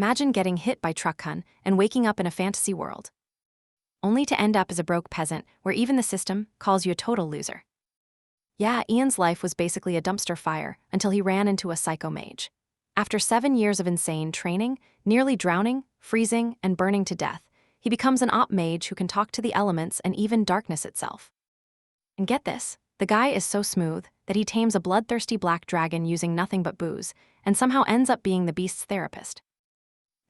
Imagine getting hit by truck-kun and waking up in a fantasy world, only to end up as a broke peasant where even the system calls you a total loser. Yeah, Ian's life was basically a dumpster fire until he ran into a psycho mage. After 7 years of insane training, nearly drowning, freezing, and burning to death, he becomes an op mage who can talk to the elements and even darkness itself. And get this, the guy is so smooth that he tames a bloodthirsty black dragon using nothing but booze, and somehow ends up being the beast's therapist.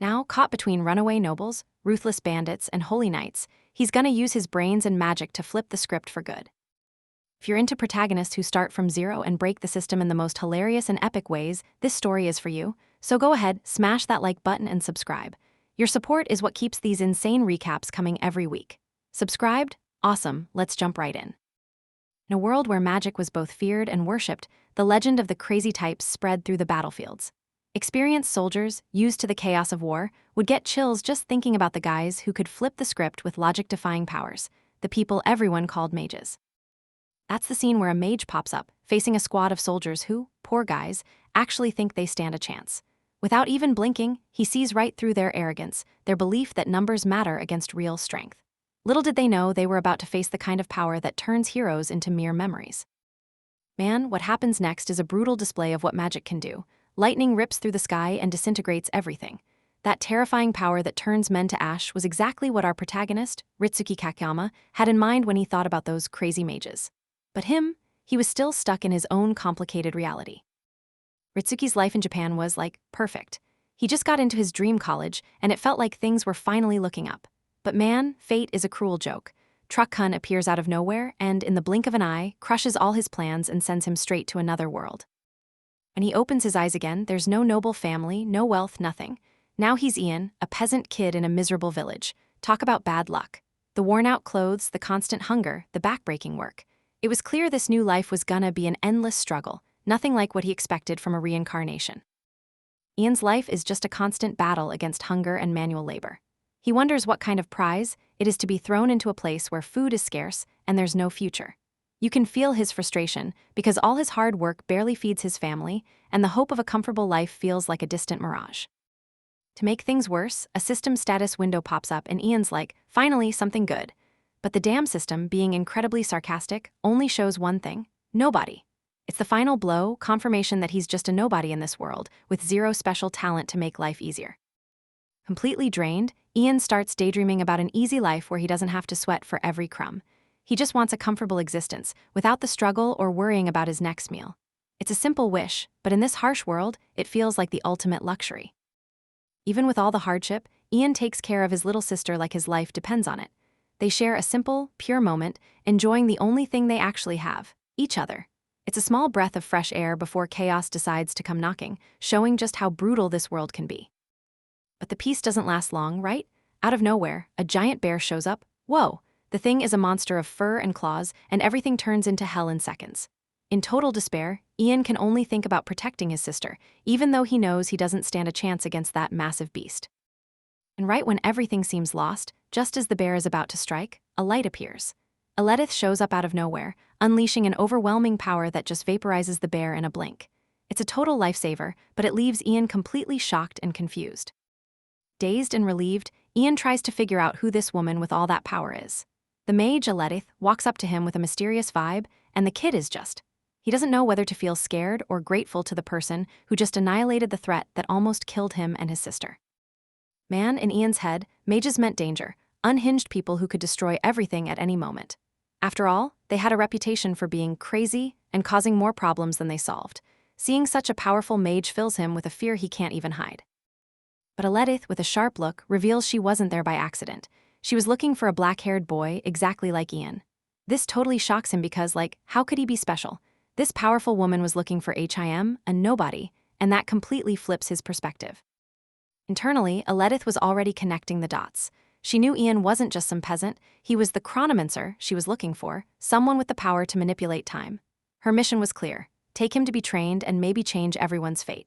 Now, caught between runaway nobles, ruthless bandits, and holy knights, he's gonna use his brains and magic to flip the script for good. If you're into protagonists who start from zero and break the system in the most hilarious and epic ways, this story is for you. So go ahead, smash that like button and subscribe. Your support is what keeps these insane recaps coming every week. Subscribed? Awesome, let's jump right in. In a world where magic was both feared and worshipped, the legend of the crazy types spread through the battlefields. Experienced soldiers, used to the chaos of war, would get chills just thinking about the guys who could flip the script with logic-defying powers, the people everyone called mages. That's the scene where a mage pops up, facing a squad of soldiers who, poor guys, actually think they stand a chance. Without even blinking, he sees right through their arrogance, their belief that numbers matter against real strength. Little did they know they were about to face the kind of power that turns heroes into mere memories. Man, what happens next is a brutal display of what magic can do. Lightning rips through the sky and disintegrates everything. That terrifying power that turns men to ash was exactly what our protagonist, Ritsuki Kakeyama, had in mind when he thought about those crazy mages. But he was still stuck in his own complicated reality. Ritsuki's life in Japan was, perfect. He just got into his dream college, and it felt like things were finally looking up. But man, fate is a cruel joke. Truck-kun appears out of nowhere and, in the blink of an eye, crushes all his plans and sends him straight to another world. When he opens his eyes again, there's no noble family, no wealth, nothing. Now he's Ian, a peasant kid in a miserable village. Talk about bad luck. The worn-out clothes, the constant hunger, the back-breaking work. It was clear this new life was gonna be an endless struggle, nothing like what he expected from a reincarnation. Ian's life is just a constant battle against hunger and manual labor. He wonders what kind of prize it is to be thrown into a place where food is scarce and there's no future. You can feel his frustration because all his hard work barely feeds his family, and the hope of a comfortable life feels like a distant mirage. To make things worse, a system status window pops up and Ian's like, finally, something good. But the damn system, being incredibly sarcastic, only shows one thing: nobody. It's the final blow, confirmation that he's just a nobody in this world, with zero special talent to make life easier. Completely drained, Ian starts daydreaming about an easy life where he doesn't have to sweat for every crumb. He just wants a comfortable existence, without the struggle or worrying about his next meal. It's a simple wish, but in this harsh world, it feels like the ultimate luxury. Even with all the hardship, Ian takes care of his little sister like his life depends on it. They share a simple, pure moment, enjoying the only thing they actually have: each other. It's a small breath of fresh air before chaos decides to come knocking, showing just how brutal this world can be. But the peace doesn't last long, right? Out of nowhere, a giant bear shows up. Whoa! The thing is a monster of fur and claws, and everything turns into hell in seconds. In total despair, Ian can only think about protecting his sister, even though he knows he doesn't stand a chance against that massive beast. And right when everything seems lost, just as the bear is about to strike, a light appears. Aletith shows up out of nowhere, unleashing an overwhelming power that just vaporizes the bear in a blink. It's a total lifesaver, but it leaves Ian completely shocked and confused. Dazed and relieved, Ian tries to figure out who this woman with all that power is. The mage, Aletith, walks up to him with a mysterious vibe, and the kid is just. He doesn't know whether to feel scared or grateful to the person who just annihilated the threat that almost killed him and his sister. Man, in Ian's head, mages meant danger, unhinged people who could destroy everything at any moment. After all, they had a reputation for being crazy and causing more problems than they solved. Seeing such a powerful mage fills him with a fear he can't even hide. But Aletith, with a sharp look, reveals she wasn't there by accident. She was looking for a black-haired boy exactly like Ian. This totally shocks him because, how could he be special? This powerful woman was looking for him, a nobody, and that completely flips his perspective. Internally, Aletith was already connecting the dots. She knew Ian wasn't just some peasant, he was the chronomancer she was looking for, someone with the power to manipulate time. Her mission was clear: take him to be trained and maybe change everyone's fate.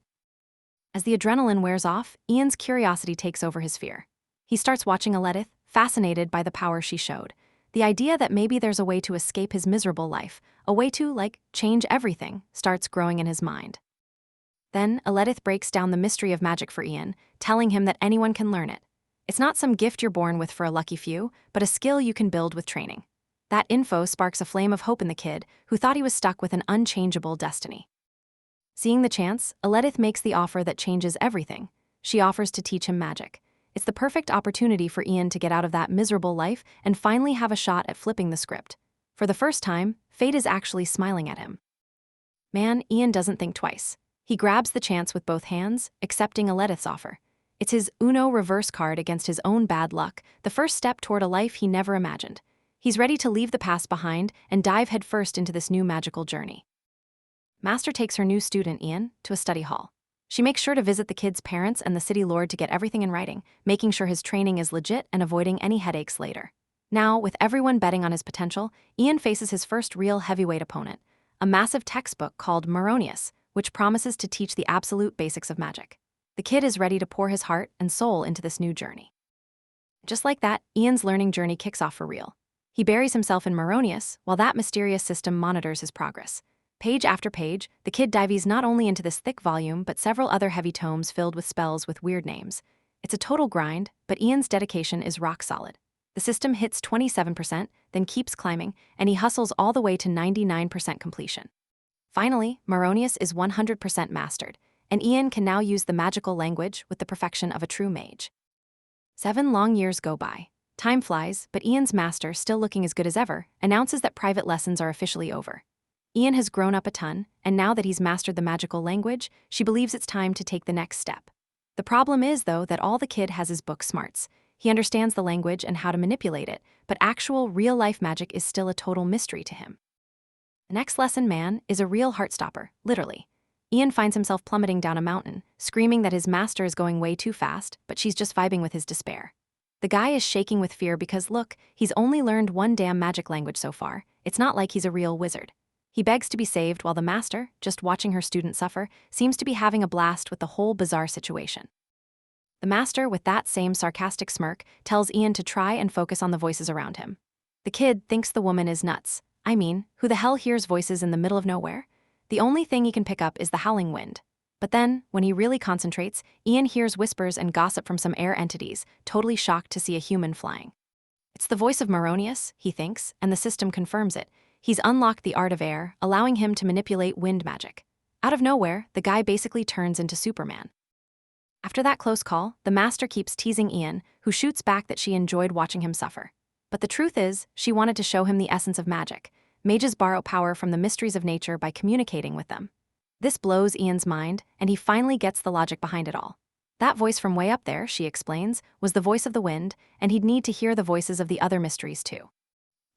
As the adrenaline wears off, Ian's curiosity takes over his fear. He starts watching Aletith, fascinated by the power she showed. The idea that maybe there's a way to escape his miserable life, a way to, change everything, starts growing in his mind. Then, Aledith breaks down the mystery of magic for Ian, telling him that anyone can learn it. It's not some gift you're born with for a lucky few, but a skill you can build with training. That info sparks a flame of hope in the kid, who thought he was stuck with an unchangeable destiny. Seeing the chance, Aledith makes the offer that changes everything. She offers to teach him magic. It's the perfect opportunity for Ian to get out of that miserable life and finally have a shot at flipping the script. For the first time, fate is actually smiling at him. Man, Ian doesn't think twice. He grabs the chance with both hands, accepting Aledith's offer. It's his Uno reverse card against his own bad luck, the first step toward a life he never imagined. He's ready to leave the past behind and dive headfirst into this new magical journey. Master takes her new student, Ian, to a study hall. She makes sure to visit the kid's parents and the city lord to get everything in writing, making sure his training is legit and avoiding any headaches later. Now, with everyone betting on his potential, Ian faces his first real heavyweight opponent, a massive textbook called Maronius, which promises to teach the absolute basics of magic. The kid is ready to pour his heart and soul into this new journey. Just like that, Ian's learning journey kicks off for real. He buries himself in Maronius while that mysterious system monitors his progress. Page after page, the kid dives not only into this thick volume but several other heavy tomes filled with spells with weird names. It's a total grind, but Ian's dedication is rock solid. The system hits 27%, then keeps climbing, and he hustles all the way to 99% completion. Finally, Maronius is 100% mastered, and Ian can now use the magical language with the perfection of a true mage. 7 long years go by. Time flies, but Ian's master, still looking as good as ever, announces that private lessons are officially over. Ian has grown up a ton, and now that he's mastered the magical language, she believes it's time to take the next step. The problem is, though, that all the kid has is book smarts. He understands the language and how to manipulate it, but actual, real-life magic is still a total mystery to him. The next lesson, man, is a real heartstopper, literally. Ian finds himself plummeting down a mountain, screaming that his master is going way too fast, but she's just vibing with his despair. The guy is shaking with fear because, look, he's only learned one damn magic language so far. It's not like he's a real wizard. He begs to be saved while the master, just watching her student suffer, seems to be having a blast with the whole bizarre situation. The master, with that same sarcastic smirk, tells Ian to try and focus on the voices around him. The kid thinks the woman is nuts. I mean, who the hell hears voices in the middle of nowhere? The only thing he can pick up is the howling wind. But then, when he really concentrates, Ian hears whispers and gossip from some air entities, totally shocked to see a human flying. It's the voice of Maronius, he thinks, and the system confirms it. He's unlocked the art of air, allowing him to manipulate wind magic. Out of nowhere, the guy basically turns into Superman. After that close call, the master keeps teasing Ian, who shoots back that she enjoyed watching him suffer. But the truth is, she wanted to show him the essence of magic. Mages borrow power from the mysteries of nature by communicating with them. This blows Ian's mind, and he finally gets the logic behind it all. That voice from way up there, she explains, was the voice of the wind, and he'd need to hear the voices of the other mysteries too.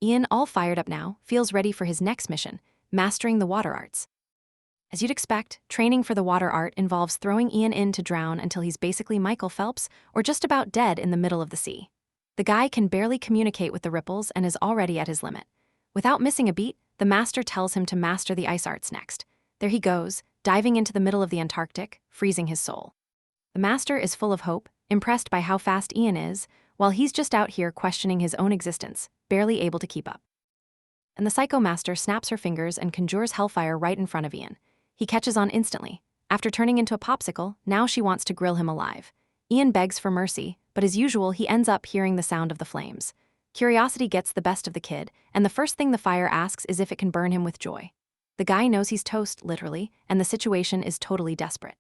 Ian, all fired up now, feels ready for his next mission, mastering the water arts. As you'd expect, training for the water art involves throwing Ian in to drown until he's basically Michael Phelps or just about dead in the middle of the sea. The guy can barely communicate with the ripples and is already at his limit. Without missing a beat, the master tells him to master the ice arts next. There he goes, diving into the middle of the Antarctic, freezing his soul. The master is full of hope, impressed by how fast Ian is, while he's just out here questioning his own existence, barely able to keep up. And the Psycho Master snaps her fingers and conjures hellfire right in front of Ian. He catches on instantly. After turning into a popsicle, now she wants to grill him alive. Ian begs for mercy, but as usual, he ends up hearing the sound of the flames. Curiosity gets the best of the kid, and the first thing the fire asks is if it can burn him with joy. The guy knows he's toast, literally, and the situation is totally desperate.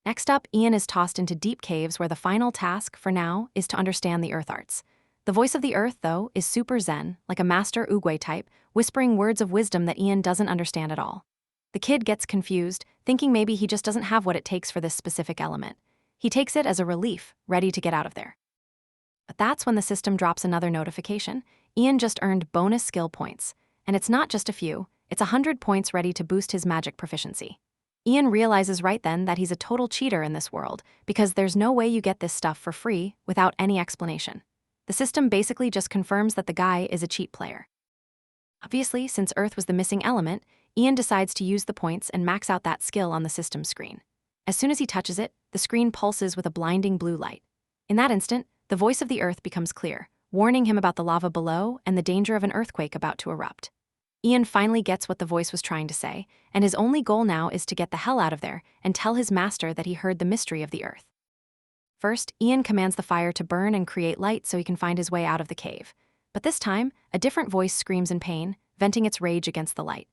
Next up, Ian is tossed into deep caves where the final task, for now, is to understand the earth arts. The voice of the earth, though, is super zen, like a master Oogway type, whispering words of wisdom that Ian doesn't understand at all. The kid gets confused, thinking maybe he just doesn't have what it takes for this specific element. He takes it as a relief, ready to get out of there. But that's when the system drops another notification. Ian just earned bonus skill points. And it's not just a few, it's 100 points ready to boost his magic proficiency. Ian realizes right then that he's a total cheater in this world, because there's no way you get this stuff for free without any explanation. The system basically just confirms that the guy is a cheat player. Obviously, since Earth was the missing element, Ian decides to use the points and max out that skill on the system screen. As soon as he touches it, the screen pulses with a blinding blue light. In that instant, the voice of the earth becomes clear, warning him about the lava below and the danger of an earthquake about to erupt. Ian finally gets what the voice was trying to say, and his only goal now is to get the hell out of there and tell his master that he heard the mystery of the earth. First, Ian commands the fire to burn and create light so he can find his way out of the cave. But this time, a different voice screams in pain, venting its rage against the light.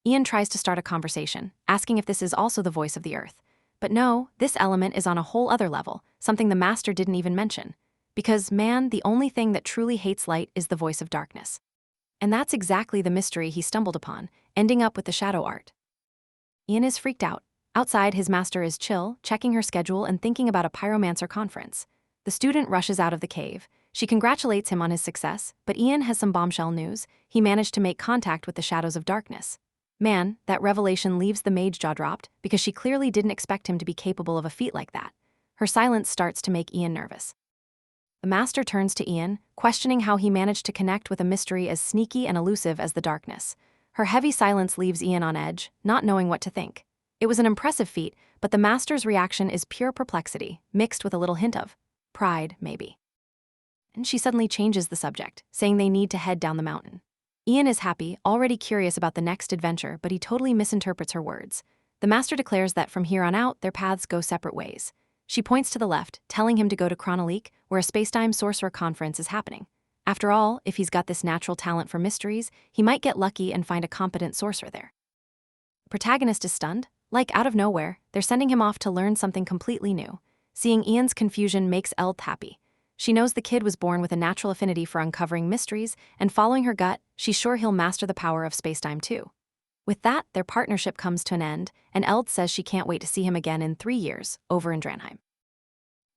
Ian tries to start a conversation, asking if this is also the voice of the earth. But no, this element is on a whole other level, something the master didn't even mention. Because, man, the only thing that truly hates light is the voice of darkness. And that's exactly the mystery he stumbled upon, ending up with the shadow art. Ian is freaked out. Outside, his master is chill, checking her schedule and thinking about a pyromancer conference. The student rushes out of the cave. She congratulates him on his success, but Ian has some bombshell news. He managed to make contact with the shadows of darkness. Man, that revelation leaves the mage jaw dropped because she clearly didn't expect him to be capable of a feat like that. Her silence starts to make Ian nervous. The master turns to Ian, questioning how he managed to connect with a mystery as sneaky and elusive as the darkness. Her heavy silence leaves Ian on edge, not knowing what to think. It was an impressive feat, but the master's reaction is pure perplexity, mixed with a little hint of pride, maybe. And she suddenly changes the subject, saying they need to head down the mountain. Ian is happy, already curious about the next adventure, but he totally misinterprets her words. The master declares that from here on out, their paths go separate ways. She points to the left, telling him to go to Chronolique, where a spacetime sorcerer conference is happening. After all, if he's got this natural talent for mysteries, he might get lucky and find a competent sorcerer there. The protagonist is stunned. Like out of nowhere, they're sending him off to learn something completely new. Seeing Ian's confusion makes Eld happy. She knows the kid was born with a natural affinity for uncovering mysteries, and following her gut, she's sure he'll master the power of spacetime too. With that, their partnership comes to an end, and Eld says she can't wait to see him again in 3 years, over in Dranheim.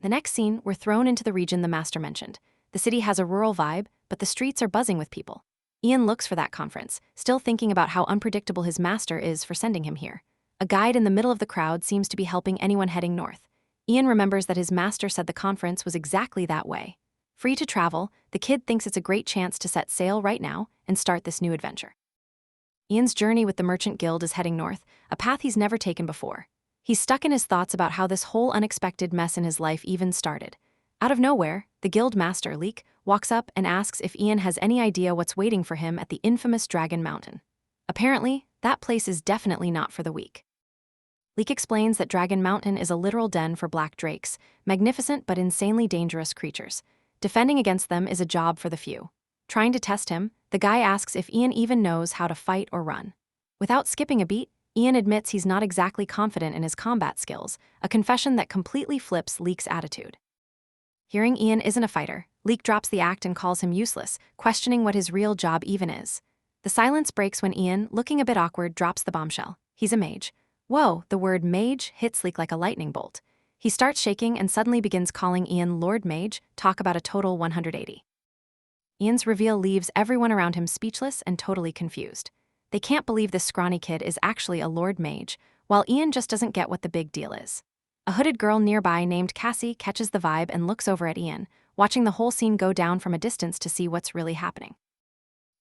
The next scene, we're thrown into the region the master mentioned. The city has a rural vibe, but the streets are buzzing with people. Ian looks for that conference, still thinking about how unpredictable his master is for sending him here. A guide in the middle of the crowd seems to be helping anyone heading north. Ian remembers that his master said the conference was exactly that way. Free to travel, the kid thinks it's a great chance to set sail right now and start this new adventure. Ian's journey with the Merchant Guild is heading north, a path he's never taken before. He's stuck in his thoughts about how this whole unexpected mess in his life even started. Out of nowhere, the guild master, Leek, walks up and asks if Ian has any idea what's waiting for him at the infamous Dragon Mountain. Apparently, that place is definitely not for the weak. Leek explains that Dragon Mountain is a literal den for black drakes, magnificent but insanely dangerous creatures. Defending against them is a job for the few. Trying to test him, the guy asks if Ian even knows how to fight or run. Without skipping a beat, Ian admits he's not exactly confident in his combat skills, a confession that completely flips Leek's attitude. Hearing Ian isn't a fighter, Leek drops the act and calls him useless, questioning what his real job even is. The silence breaks when Ian, looking a bit awkward, drops the bombshell. He's a mage. Whoa, the word mage hits Leek like a lightning bolt. He starts shaking and suddenly begins calling Ian Lord Mage, talk about a total 180. Ian's reveal leaves everyone around him speechless and totally confused. They can't believe this scrawny kid is actually a Lord Mage, while Ian just doesn't get what the big deal is. A hooded girl nearby named Cassie catches the vibe and looks over at Ian, watching the whole scene go down from a distance to see what's really happening.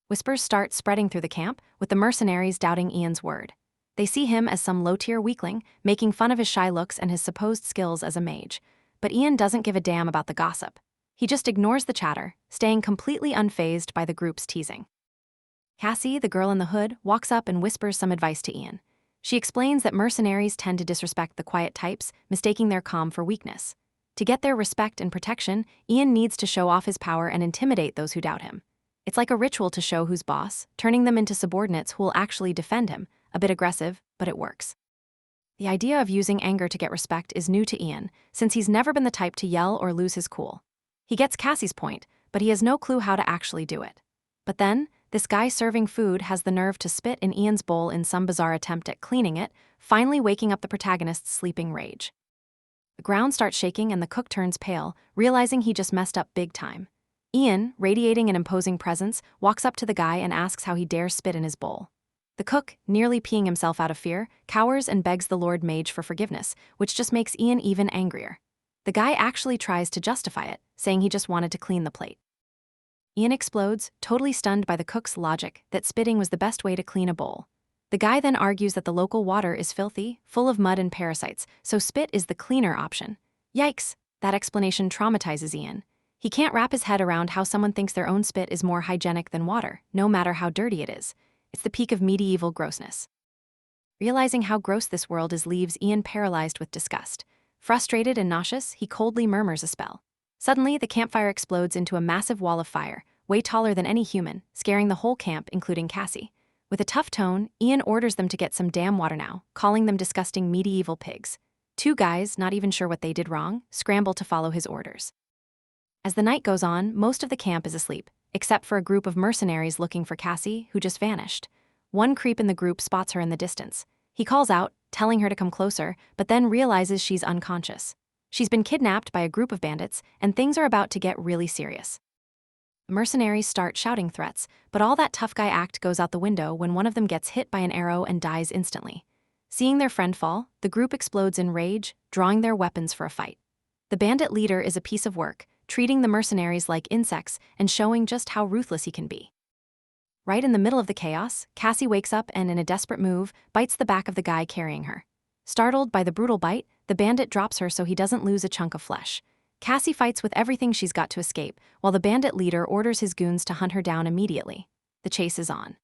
Whispers start spreading through the camp, with the mercenaries doubting Ian's word. They see him as some low-tier weakling, making fun of his shy looks and his supposed skills as a mage. But Ian doesn't give a damn about the gossip. He just ignores the chatter, staying completely unfazed by the group's teasing. Cassie, the girl in the hood, walks up and whispers some advice to Ian. She explains that mercenaries tend to disrespect the quiet types, mistaking their calm for weakness. To get their respect and protection, Ian needs to show off his power and intimidate those who doubt him. It's like a ritual to show who's boss, turning them into subordinates who will actually defend him. A bit aggressive, but it works. The idea of using anger to get respect is new to Ian, since he's never been the type to yell or lose his cool. He gets Cassie's point, but he has no clue how to actually do it. But then, this guy serving food has the nerve to spit in Ian's bowl in some bizarre attempt at cleaning it, finally waking up the protagonist's sleeping rage. The ground starts shaking and the cook turns pale, realizing he just messed up big time. Ian, radiating an imposing presence, walks up to the guy and asks how he dares spit in his bowl. The cook, nearly peeing himself out of fear, cowers and begs the Lord Mage for forgiveness, which just makes Ian even angrier. The guy actually tries to justify it, saying he just wanted to clean the plate. Ian explodes, totally stunned by the cook's logic that spitting was the best way to clean a bowl. The guy then argues that the local water is filthy, full of mud and parasites, so spit is the cleaner option. Yikes, that explanation traumatizes Ian. He can't wrap his head around how someone thinks their own spit is more hygienic than water, no matter how dirty it is. It's the peak of medieval grossness. Realizing how gross this world is leaves Ian paralyzed with disgust. Frustrated and nauseous, he coldly murmurs a spell. Suddenly, the campfire explodes into a massive wall of fire, way taller than any human, scaring the whole camp, including Cassie. With a tough tone, Ian orders them to get some damn water now, calling them disgusting medieval pigs. Two guys, not even sure what they did wrong, scramble to follow his orders. As the night goes on, most of the camp is asleep, except for a group of mercenaries looking for Cassie, who just vanished. One creep in the group spots her in the distance. He calls out, telling her to come closer, but then realizes she's unconscious. She's been kidnapped by a group of bandits, and things are about to get really serious. The mercenaries start shouting threats, but all that tough guy act goes out the window when one of them gets hit by an arrow and dies instantly. Seeing their friend fall, the group explodes in rage, drawing their weapons for a fight. The bandit leader is a piece of work, treating the mercenaries like insects and showing just how ruthless he can be. Right in the middle of the chaos, Cassie wakes up and, in a desperate move, bites the back of the guy carrying her. Startled by the brutal bite, the bandit drops her so he doesn't lose a chunk of flesh. Cassie fights with everything she's got to escape, while the bandit leader orders his goons to hunt her down immediately. The chase is on.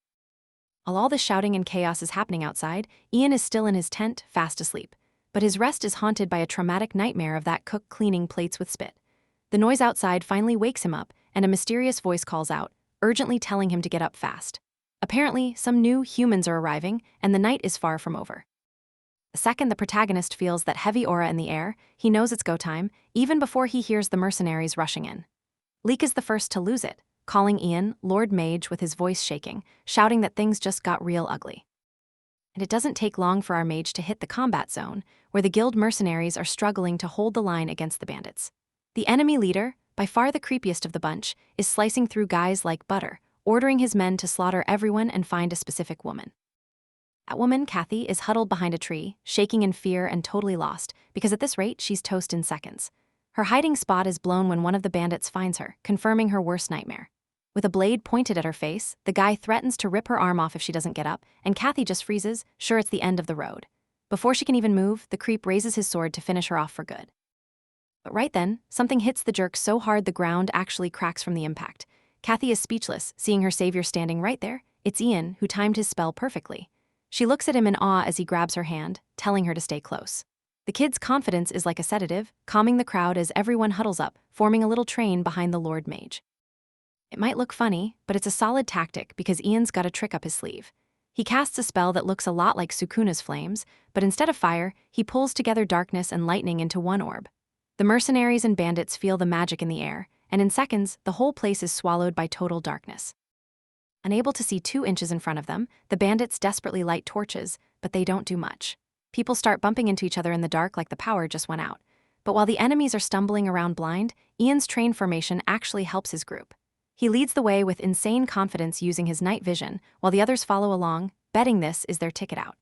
While all this shouting and chaos is happening outside, Ian is still in his tent, fast asleep. But his rest is haunted by a traumatic nightmare of that cook cleaning plates with spit. The noise outside finally wakes him up, and a mysterious voice calls out, urgently telling him to get up fast. Apparently, some new humans are arriving, and the night is far from over. The second the protagonist feels that heavy aura in the air, he knows it's go time, even before he hears the mercenaries rushing in. Leek is the first to lose it, calling Ian Lord Mage with his voice shaking, shouting that things just got real ugly. And it doesn't take long for our mage to hit the combat zone, where the guild mercenaries are struggling to hold the line against the bandits. The enemy leader, by far the creepiest of the bunch, is slicing through guys like butter, ordering his men to slaughter everyone and find a specific woman. That woman, Kathy, is huddled behind a tree, shaking in fear and totally lost, because at this rate, she's toast in seconds. Her hiding spot is blown when one of the bandits finds her, confirming her worst nightmare. With a blade pointed at her face, the guy threatens to rip her arm off if she doesn't get up, and Kathy just freezes, sure it's the end of the road. Before she can even move, the creep raises his sword to finish her off for good. But right then, something hits the jerk so hard the ground actually cracks from the impact. Kathy is speechless, seeing her savior standing right there. It's Ian, who timed his spell perfectly. She looks at him in awe as he grabs her hand, telling her to stay close. The kid's confidence is like a sedative, calming the crowd as everyone huddles up, forming a little train behind the Lord Mage. It might look funny, but it's a solid tactic because Ian's got a trick up his sleeve. He casts a spell that looks a lot like Sukuna's flames, but instead of fire, he pulls together darkness and lightning into one orb. The mercenaries and bandits feel the magic in the air, and in seconds, the whole place is swallowed by total darkness. Unable to see 2 inches in front of them, the bandits desperately light torches, but they don't do much. People start bumping into each other in the dark like the power just went out. But while the enemies are stumbling around blind, Ian's train formation actually helps his group. He leads the way with insane confidence using his night vision, while the others follow along, betting this is their ticket out.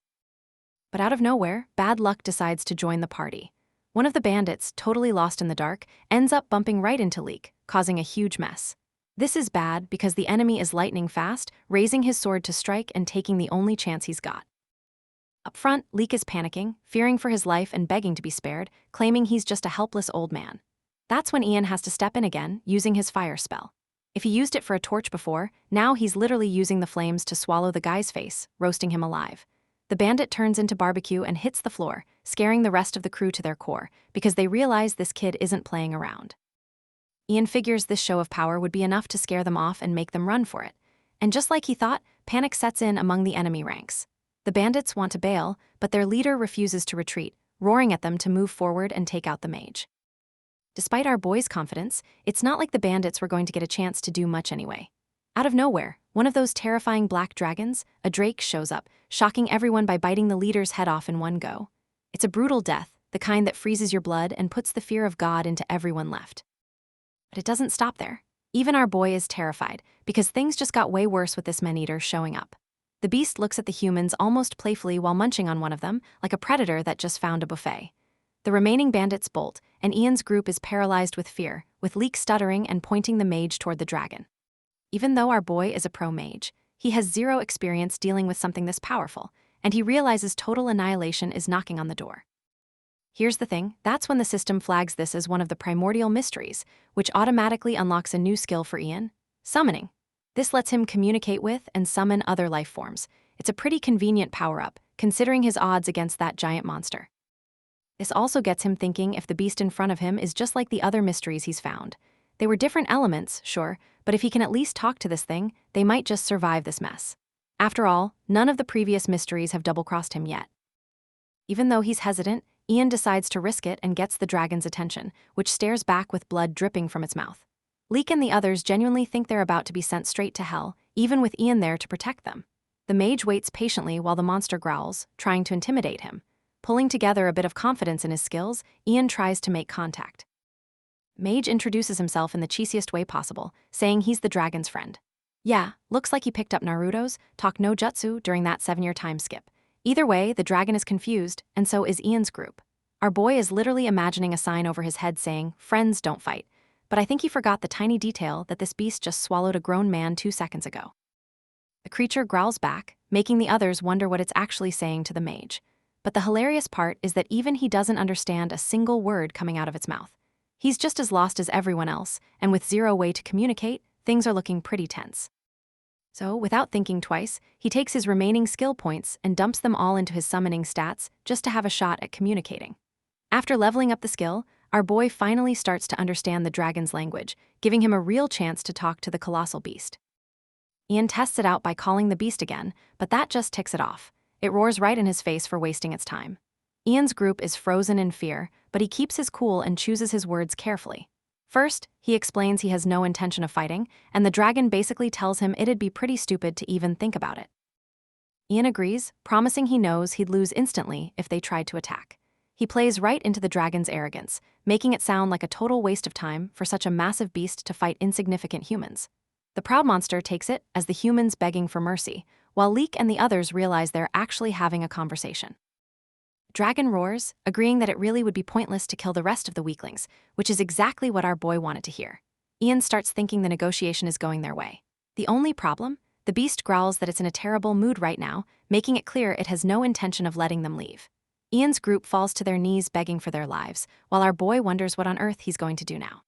But out of nowhere, bad luck decides to join the party. One of the bandits, totally lost in the dark, ends up bumping right into Leek, causing a huge mess. This is bad because the enemy is lightning fast, raising his sword to strike and taking the only chance he's got. Up front, Leek is panicking, fearing for his life and begging to be spared, claiming he's just a helpless old man. That's when Ian has to step in again, using his fire spell. If he used it for a torch before, now he's literally using the flames to swallow the guy's face, roasting him alive. The bandit turns into barbecue and hits the floor, scaring the rest of the crew to their core, because they realize this kid isn't playing around. Ian figures this show of power would be enough to scare them off and make them run for it. And just like he thought, panic sets in among the enemy ranks. The bandits want to bail, but their leader refuses to retreat, roaring at them to move forward and take out the mage. Despite our boy's confidence, it's not like the bandits were going to get a chance to do much anyway. Out of nowhere, one of those terrifying black dragons, a drake, shows up, shocking everyone by biting the leader's head off in one go. It's a brutal death, the kind that freezes your blood and puts the fear of God into everyone left. But it doesn't stop there. Even our boy is terrified, because things just got way worse with this man-eater showing up. The beast looks at the humans almost playfully while munching on one of them, like a predator that just found a buffet. The remaining bandits bolt, and Ian's group is paralyzed with fear, with Leek stuttering and pointing the mage toward the dragon. Even though our boy is a pro mage, he has zero experience dealing with something this powerful, and he realizes total annihilation is knocking on the door. Here's the thing, that's when the system flags this as one of the primordial mysteries, which automatically unlocks a new skill for Ian: summoning. This lets him communicate with and summon other life forms. It's a pretty convenient power-up, considering his odds against that giant monster. This also gets him thinking if the beast in front of him is just like the other mysteries he's found. They were different elements, sure, but if he can at least talk to this thing, they might just survive this mess. After all, none of the previous mysteries have double-crossed him yet. Even though he's hesitant, Ian decides to risk it and gets the dragon's attention, which stares back with blood dripping from its mouth. Leek and the others genuinely think they're about to be sent straight to hell, even with Ian there to protect them. The mage waits patiently while the monster growls, trying to intimidate him. Pulling together a bit of confidence in his skills, Ian tries to make contact. Mage introduces himself in the cheesiest way possible, saying he's the dragon's friend. Yeah, looks like he picked up Naruto's talk no jutsu during that 7-year time skip. Either way, the dragon is confused, and so is Ian's group. Our boy is literally imagining a sign over his head saying, "Friends don't fight," but I think he forgot the tiny detail that this beast just swallowed a grown man 2 seconds ago. The creature growls back, making the others wonder what it's actually saying to the mage. But the hilarious part is that even he doesn't understand a single word coming out of its mouth. He's just as lost as everyone else, and with zero way to communicate, things are looking pretty tense. So, without thinking twice, he takes his remaining skill points and dumps them all into his summoning stats just to have a shot at communicating. After leveling up the skill, our boy finally starts to understand the dragon's language, giving him a real chance to talk to the colossal beast. Ian tests it out by calling the beast again, but that just ticks it off. It roars right in his face for wasting its time. Ian's group is frozen in fear, but he keeps his cool and chooses his words carefully. First, he explains he has no intention of fighting, and the dragon basically tells him it'd be pretty stupid to even think about it. Ian agrees, promising he knows he'd lose instantly if they tried to attack. He plays right into the dragon's arrogance, making it sound like a total waste of time for such a massive beast to fight insignificant humans. The proud monster takes it as the humans begging for mercy, while Leek and the others realize they're actually having a conversation. Dragon roars, agreeing that it really would be pointless to kill the rest of the weaklings, which is exactly what our boy wanted to hear. Ian starts thinking the negotiation is going their way. The only problem? The beast growls that it's in a terrible mood right now, making it clear it has no intention of letting them leave. Ian's group falls to their knees begging for their lives, while our boy wonders what on earth he's going to do now.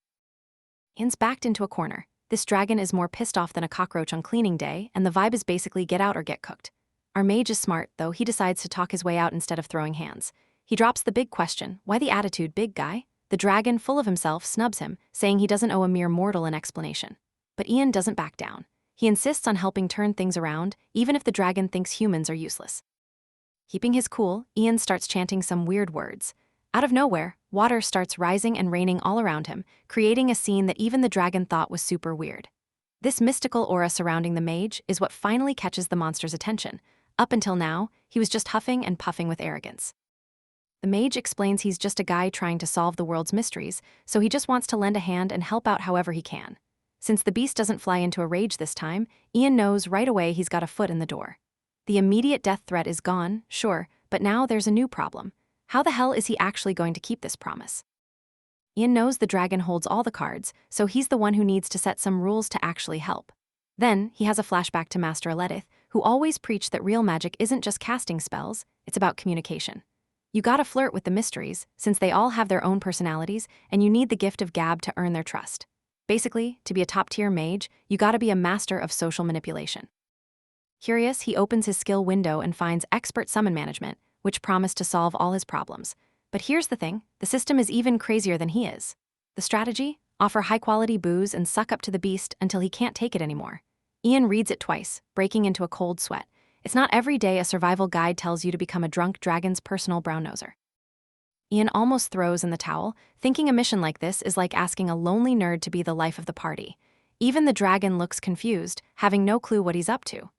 Ian's backed into a corner. This dragon is more pissed off than a cockroach on cleaning day, and the vibe is basically get out or get cooked. Our mage is smart, though he decides to talk his way out instead of throwing hands. He drops the big question, why the attitude, big guy? The dragon, full of himself, snubs him, saying he doesn't owe a mere mortal an explanation. But Ian doesn't back down. He insists on helping turn things around, even if the dragon thinks humans are useless. Keeping his cool, Ian starts chanting some weird words. Out of nowhere, water starts rising and raining all around him, creating a scene that even the dragon thought was super weird. This mystical aura surrounding the mage is what finally catches the monster's attention. Up until now, he was just huffing and puffing with arrogance. The mage explains he's just a guy trying to solve the world's mysteries, so he just wants to lend a hand and help out however he can. Since the beast doesn't fly into a rage this time, Ian knows right away he's got a foot in the door. The immediate death threat is gone, sure, but now there's a new problem. How the hell is he actually going to keep this promise? Ian knows the dragon holds all the cards, so he's the one who needs to set some rules to actually help. Then, he has a flashback to Master Aletith, who always preached that real magic isn't just casting spells, it's about communication. You gotta flirt with the mysteries, since they all have their own personalities, and you need the gift of gab to earn their trust. Basically, to be a top-tier mage, you gotta be a master of social manipulation. Curious, he opens his skill window and finds expert summon management, which promised to solve all his problems. But here's the thing, the system is even crazier than he is. The strategy? Offer high-quality booze and suck up to the beast until he can't take it anymore. Ian reads it twice, breaking into a cold sweat. It's not every day a survival guide tells you to become a drunk dragon's personal brown-noser. Ian almost throws in the towel, thinking a mission like this is like asking a lonely nerd to be the life of the party. Even the dragon looks confused, having no clue what he's up to.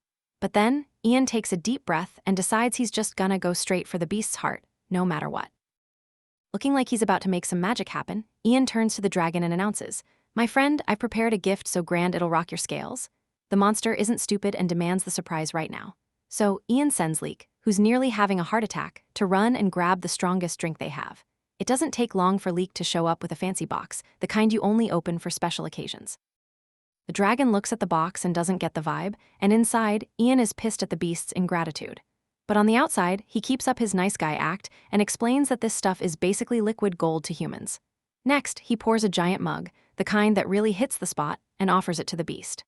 But then, Ian takes a deep breath and decides he's just gonna go straight for the beast's heart, no matter what. Looking like he's about to make some magic happen, Ian turns to the dragon and announces, "My friend, I've prepared a gift so grand it'll rock your scales." The monster isn't stupid and demands the surprise right now. So, Ian sends Leek, who's nearly having a heart attack, to run and grab the strongest drink they have. It doesn't take long for Leek to show up with a fancy box, the kind you only open for special occasions. The dragon looks at the box and doesn't get the vibe, and inside, Ian is pissed at the beast's ingratitude. But on the outside, he keeps up his nice guy act and explains that this stuff is basically liquid gold to humans. Next, he pours a giant mug, the kind that really hits the spot, and offers it to the beast.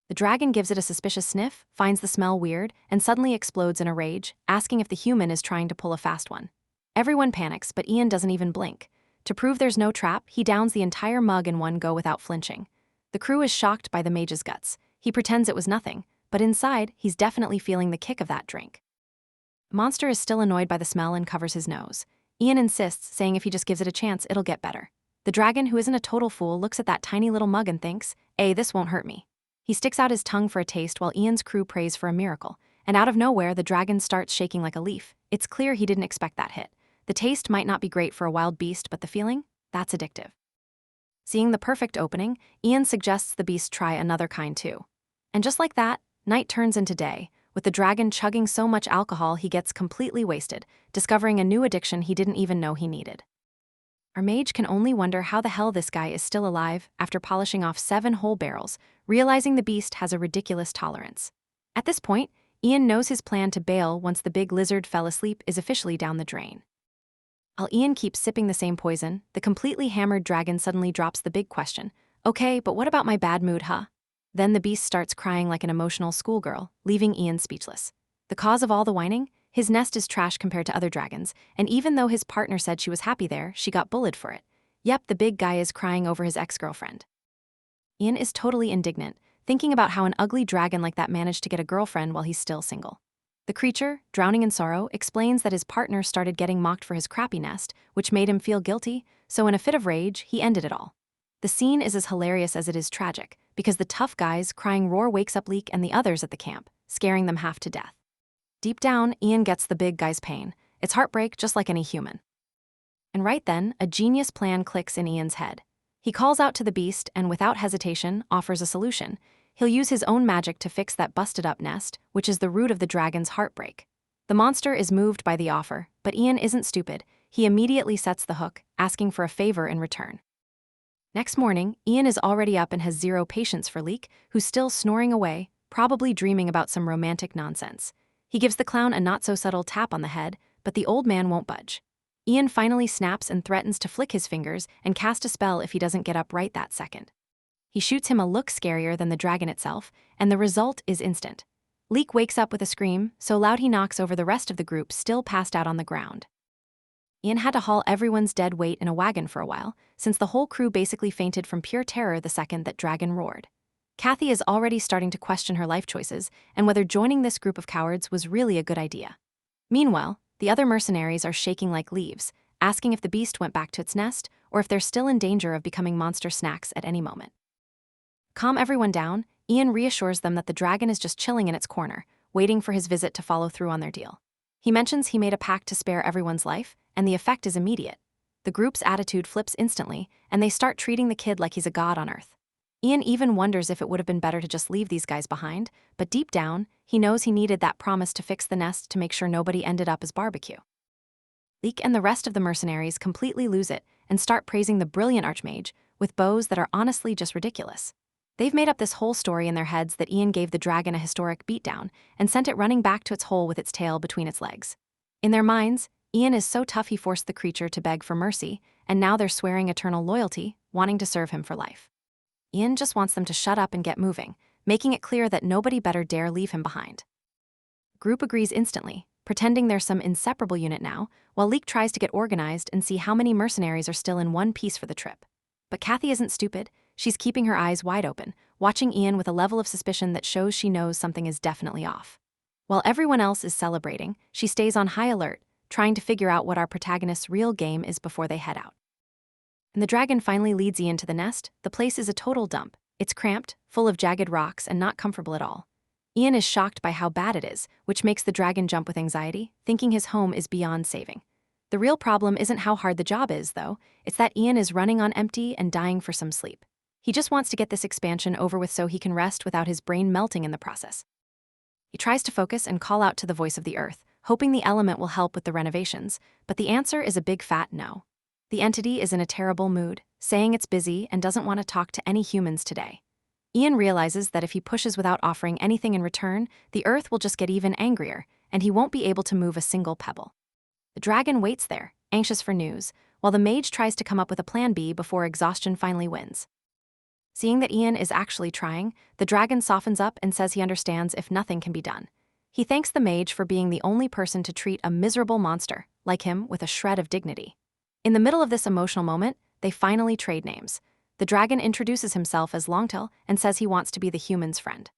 The dragon gives it a suspicious sniff, finds the smell weird, and suddenly explodes in a rage, asking if the human is trying to pull a fast one. Everyone panics, but Ian doesn't even blink. To prove there's no trap, he downs the entire mug in one go without flinching. The crew is shocked by the mage's guts. He pretends it was nothing, but inside, he's definitely feeling the kick of that drink. Monster is still annoyed by the smell and covers his nose. Ian insists, saying if he just gives it a chance, it'll get better. The dragon, who isn't a total fool, looks at that tiny little mug and thinks, this won't hurt me. He sticks out his tongue for a taste while Ian's crew prays for a miracle. And out of nowhere, the dragon starts shaking like a leaf. It's clear he didn't expect that hit. The taste might not be great for a wild beast, but the feeling? That's addictive. Seeing the perfect opening, Ian suggests the beast try another kind too. And just like that, night turns into day, with the dragon chugging so much alcohol he gets completely wasted, discovering a new addiction he didn't even know he needed. Our mage can only wonder how the hell this guy is still alive after polishing off 7 whole barrels, realizing the beast has a ridiculous tolerance. At this point, Ian knows his plan to bail once the big lizard fell asleep is officially down the drain. While Ian keeps sipping the same poison, the completely hammered dragon suddenly drops the big question. Okay, but what about my bad mood, huh? Then the beast starts crying like an emotional schoolgirl, leaving Ian speechless. The cause of all the whining? His nest is trash compared to other dragons, and even though his partner said she was happy there, she got bullied for it. Yep, the big guy is crying over his ex-girlfriend. Ian is totally indignant, thinking about how an ugly dragon like that managed to get a girlfriend while he's still single. The creature, drowning in sorrow, explains that his partner started getting mocked for his crappy nest, which made him feel guilty, so in a fit of rage, he ended it all. The scene is as hilarious as it is tragic, because the tough guy's crying roar wakes up Leek and the others at the camp, scaring them half to death. Deep down, Ian gets the big guy's pain. It's heartbreak just like any human. And right then, a genius plan clicks in Ian's head. He calls out to the beast and without hesitation offers a solution. He'll use his own magic to fix that busted-up nest, which is the root of the dragon's heartbreak. The monster is moved by the offer, but Ian isn't stupid. He immediately sets the hook, asking for a favor in return. Next morning, Ian is already up and has zero patience for Leek, who's still snoring away, probably dreaming about some romantic nonsense. He gives the clown a not-so-subtle tap on the head, but the old man won't budge. Ian finally snaps and threatens to flick his fingers and cast a spell if he doesn't get up right that second. He shoots him a look scarier than the dragon itself, and the result is instant. Leek wakes up with a scream, so loud he knocks over the rest of the group still passed out on the ground. Ian had to haul everyone's dead weight in a wagon for a while, since the whole crew basically fainted from pure terror the second that dragon roared. Kathy is already starting to question her life choices and whether joining this group of cowards was really a good idea. Meanwhile, the other mercenaries are shaking like leaves, asking if the beast went back to its nest or if they're still in danger of becoming monster snacks at any moment. Calm everyone down, Ian reassures them that the dragon is just chilling in its corner, waiting for his visit to follow through on their deal. He mentions he made a pact to spare everyone's life, and the effect is immediate. The group's attitude flips instantly, and they start treating the kid like he's a god on Earth. Ian even wonders if it would have been better to just leave these guys behind, but deep down, he knows he needed that promise to fix the nest to make sure nobody ended up as barbecue. Leek and the rest of the mercenaries completely lose it and start praising the brilliant archmage, with bows that are honestly just ridiculous. They've made up this whole story in their heads that Ian gave the dragon a historic beatdown and sent it running back to its hole with its tail between its legs. In their minds, Ian is so tough he forced the creature to beg for mercy, and now they're swearing eternal loyalty, wanting to serve him for life. Ian just wants them to shut up and get moving, making it clear that nobody better dare leave him behind. Group agrees instantly, pretending they're some inseparable unit now, while Leek tries to get organized and see how many mercenaries are still in one piece for the trip. But Kathy isn't stupid. She's keeping her eyes wide open, watching Ian with a level of suspicion that shows she knows something is definitely off. While everyone else is celebrating, she stays on high alert, trying to figure out what our protagonist's real game is before they head out. And the dragon finally leads Ian to the nest. The place is a total dump. It's cramped, full of jagged rocks, and not comfortable at all. Ian is shocked by how bad it is, which makes the dragon jump with anxiety, thinking his home is beyond saving. The real problem isn't how hard the job is, though. It's that Ian is running on empty and dying for some sleep. He just wants to get this expansion over with so he can rest without his brain melting in the process. He tries to focus and call out to the voice of the earth, hoping the element will help with the renovations, but the answer is a big fat no. The entity is in a terrible mood, saying it's busy and doesn't want to talk to any humans today. Ian realizes that if he pushes without offering anything in return, the earth will just get even angrier, and he won't be able to move a single pebble. The dragon waits there, anxious for news, while the mage tries to come up with a plan B before exhaustion finally wins. Seeing that Ian is actually trying, the dragon softens up and says he understands if nothing can be done. He thanks the mage for being the only person to treat a miserable monster like him with a shred of dignity. In the middle of this emotional moment, they finally trade names. The dragon introduces himself as Longtail and says he wants to be the human's friend.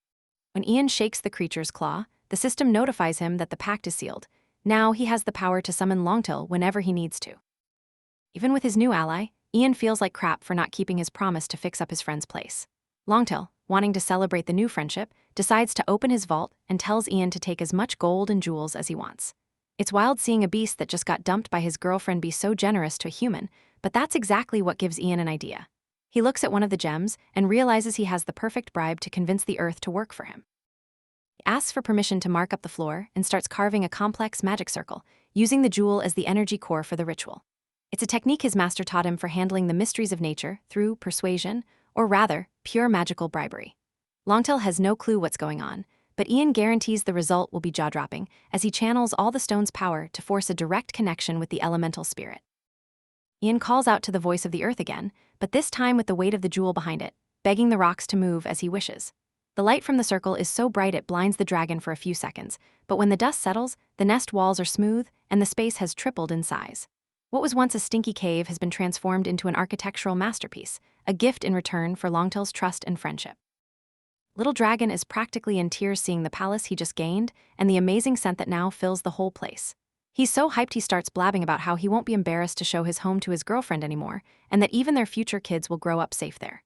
When Ian shakes the creature's claw, the system notifies him that the pact is sealed. Now he has the power to summon Longtail whenever he needs to. Even with his new ally, Ian feels like crap for not keeping his promise to fix up his friend's place. Longtail, wanting to celebrate the new friendship, decides to open his vault and tells Ian to take as much gold and jewels as he wants. It's wild seeing a beast that just got dumped by his girlfriend be so generous to a human, but that's exactly what gives Ian an idea. He looks at one of the gems and realizes he has the perfect bribe to convince the earth to work for him. He asks for permission to mark up the floor and starts carving a complex magic circle, using the jewel as the energy core for the ritual. It's a technique his master taught him for handling the mysteries of nature through persuasion, or rather, pure magical bribery. Longtail has no clue what's going on, but Ian guarantees the result will be jaw-dropping as he channels all the stone's power to force a direct connection with the elemental spirit. Ian calls out to the voice of the earth again, but this time with the weight of the jewel behind it, begging the rocks to move as he wishes. The light from the circle is so bright it blinds the dragon for a few seconds, but when the dust settles, the nest walls are smooth and the space has tripled in size. What was once a stinky cave has been transformed into an architectural masterpiece, a gift in return for Longtail's trust and friendship. Little Dragon is practically in tears seeing the palace he just gained and the amazing scent that now fills the whole place. He's so hyped he starts blabbing about how he won't be embarrassed to show his home to his girlfriend anymore, and that even their future kids will grow up safe there.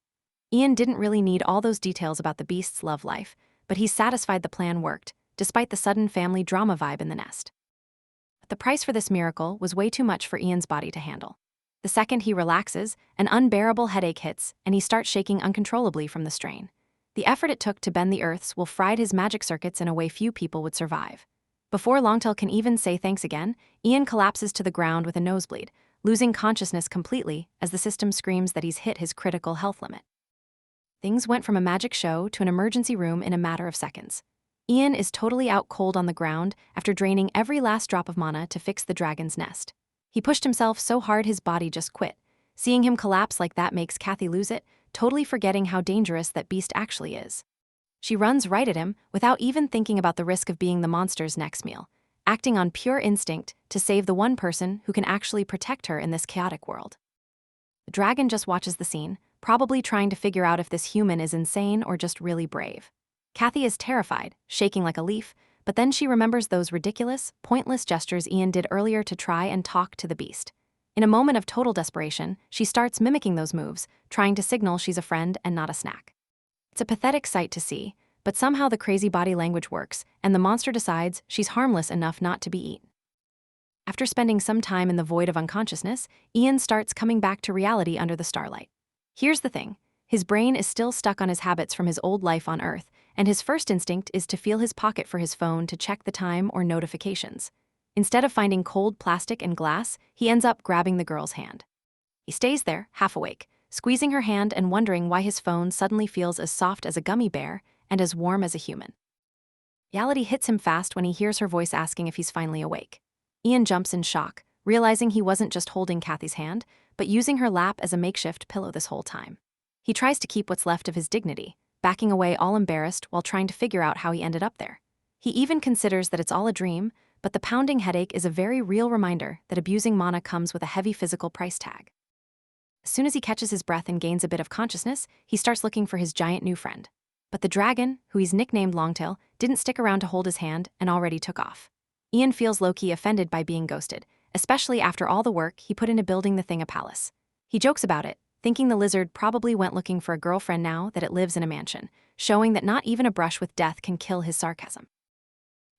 Ian didn't really need all those details about the beast's love life, but he's satisfied the plan worked, despite the sudden family drama vibe in the nest. But the price for this miracle was way too much for Ian's body to handle. The second he relaxes, an unbearable headache hits, and he starts shaking uncontrollably from the strain. The effort it took to bend the earths will fry his magic circuits in a way few people would survive. Before Longtail can even say thanks again, Ian collapses to the ground with a nosebleed, losing consciousness completely as the system screams that he's hit his critical health limit. Things went from a magic show to an emergency room in a matter of seconds. Ian is totally out cold on the ground after draining every last drop of mana to fix the dragon's nest. He pushed himself so hard his body just quit. Seeing him collapse like that makes Kathy lose it, totally forgetting how dangerous that beast actually is. She runs right at him without even thinking about the risk of being the monster's next meal, acting on pure instinct to save the one person who can actually protect her in this chaotic world. The dragon just watches the scene, probably trying to figure out if this human is insane or just really brave. Kathy is terrified, shaking like a leaf, but then she remembers those ridiculous, pointless gestures Ian did earlier to try and talk to the beast. In a moment of total desperation, she starts mimicking those moves, trying to signal she's a friend and not a snack. It's a pathetic sight to see, but somehow the crazy body language works, and the monster decides she's harmless enough not to be eaten. After spending some time in the void of unconsciousness, Ian starts coming back to reality under the starlight. Here's the thing. His brain is still stuck on his habits from his old life on Earth, and his first instinct is to feel his pocket for his phone to check the time or notifications. Instead of finding cold plastic and glass, he ends up grabbing the girl's hand. He stays there, half awake, squeezing her hand and wondering why his phone suddenly feels as soft as a gummy bear and as warm as a human. Reality hits him fast when he hears her voice asking if he's finally awake. Ian jumps in shock, realizing he wasn't just holding Kathy's hand, but using her lap as a makeshift pillow this whole time. He tries to keep what's left of his dignity, backing away all embarrassed while trying to figure out how he ended up there. He even considers that it's all a dream, but the pounding headache is a very real reminder that abusing mana comes with a heavy physical price tag. As soon as he catches his breath and gains a bit of consciousness, he starts looking for his giant new friend. But the dragon, who he's nicknamed Longtail, didn't stick around to hold his hand and already took off. Ian feels low-key offended by being ghosted, especially after all the work he put into building the thing a palace. He jokes about it, thinking the lizard probably went looking for a girlfriend now that it lives in a mansion, showing that not even a brush with death can kill his sarcasm.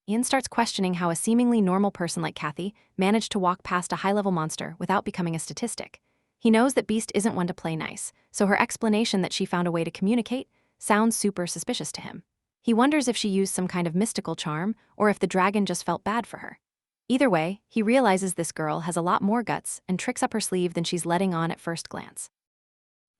Ian starts questioning how a seemingly normal person like Kathy managed to walk past a high-level monster without becoming a statistic. He knows that Beast isn't one to play nice, so her explanation that she found a way to communicate sounds super suspicious to him. He wonders if she used some kind of mystical charm or if the dragon just felt bad for her. Either way, he realizes this girl has a lot more guts and tricks up her sleeve than she's letting on at first glance.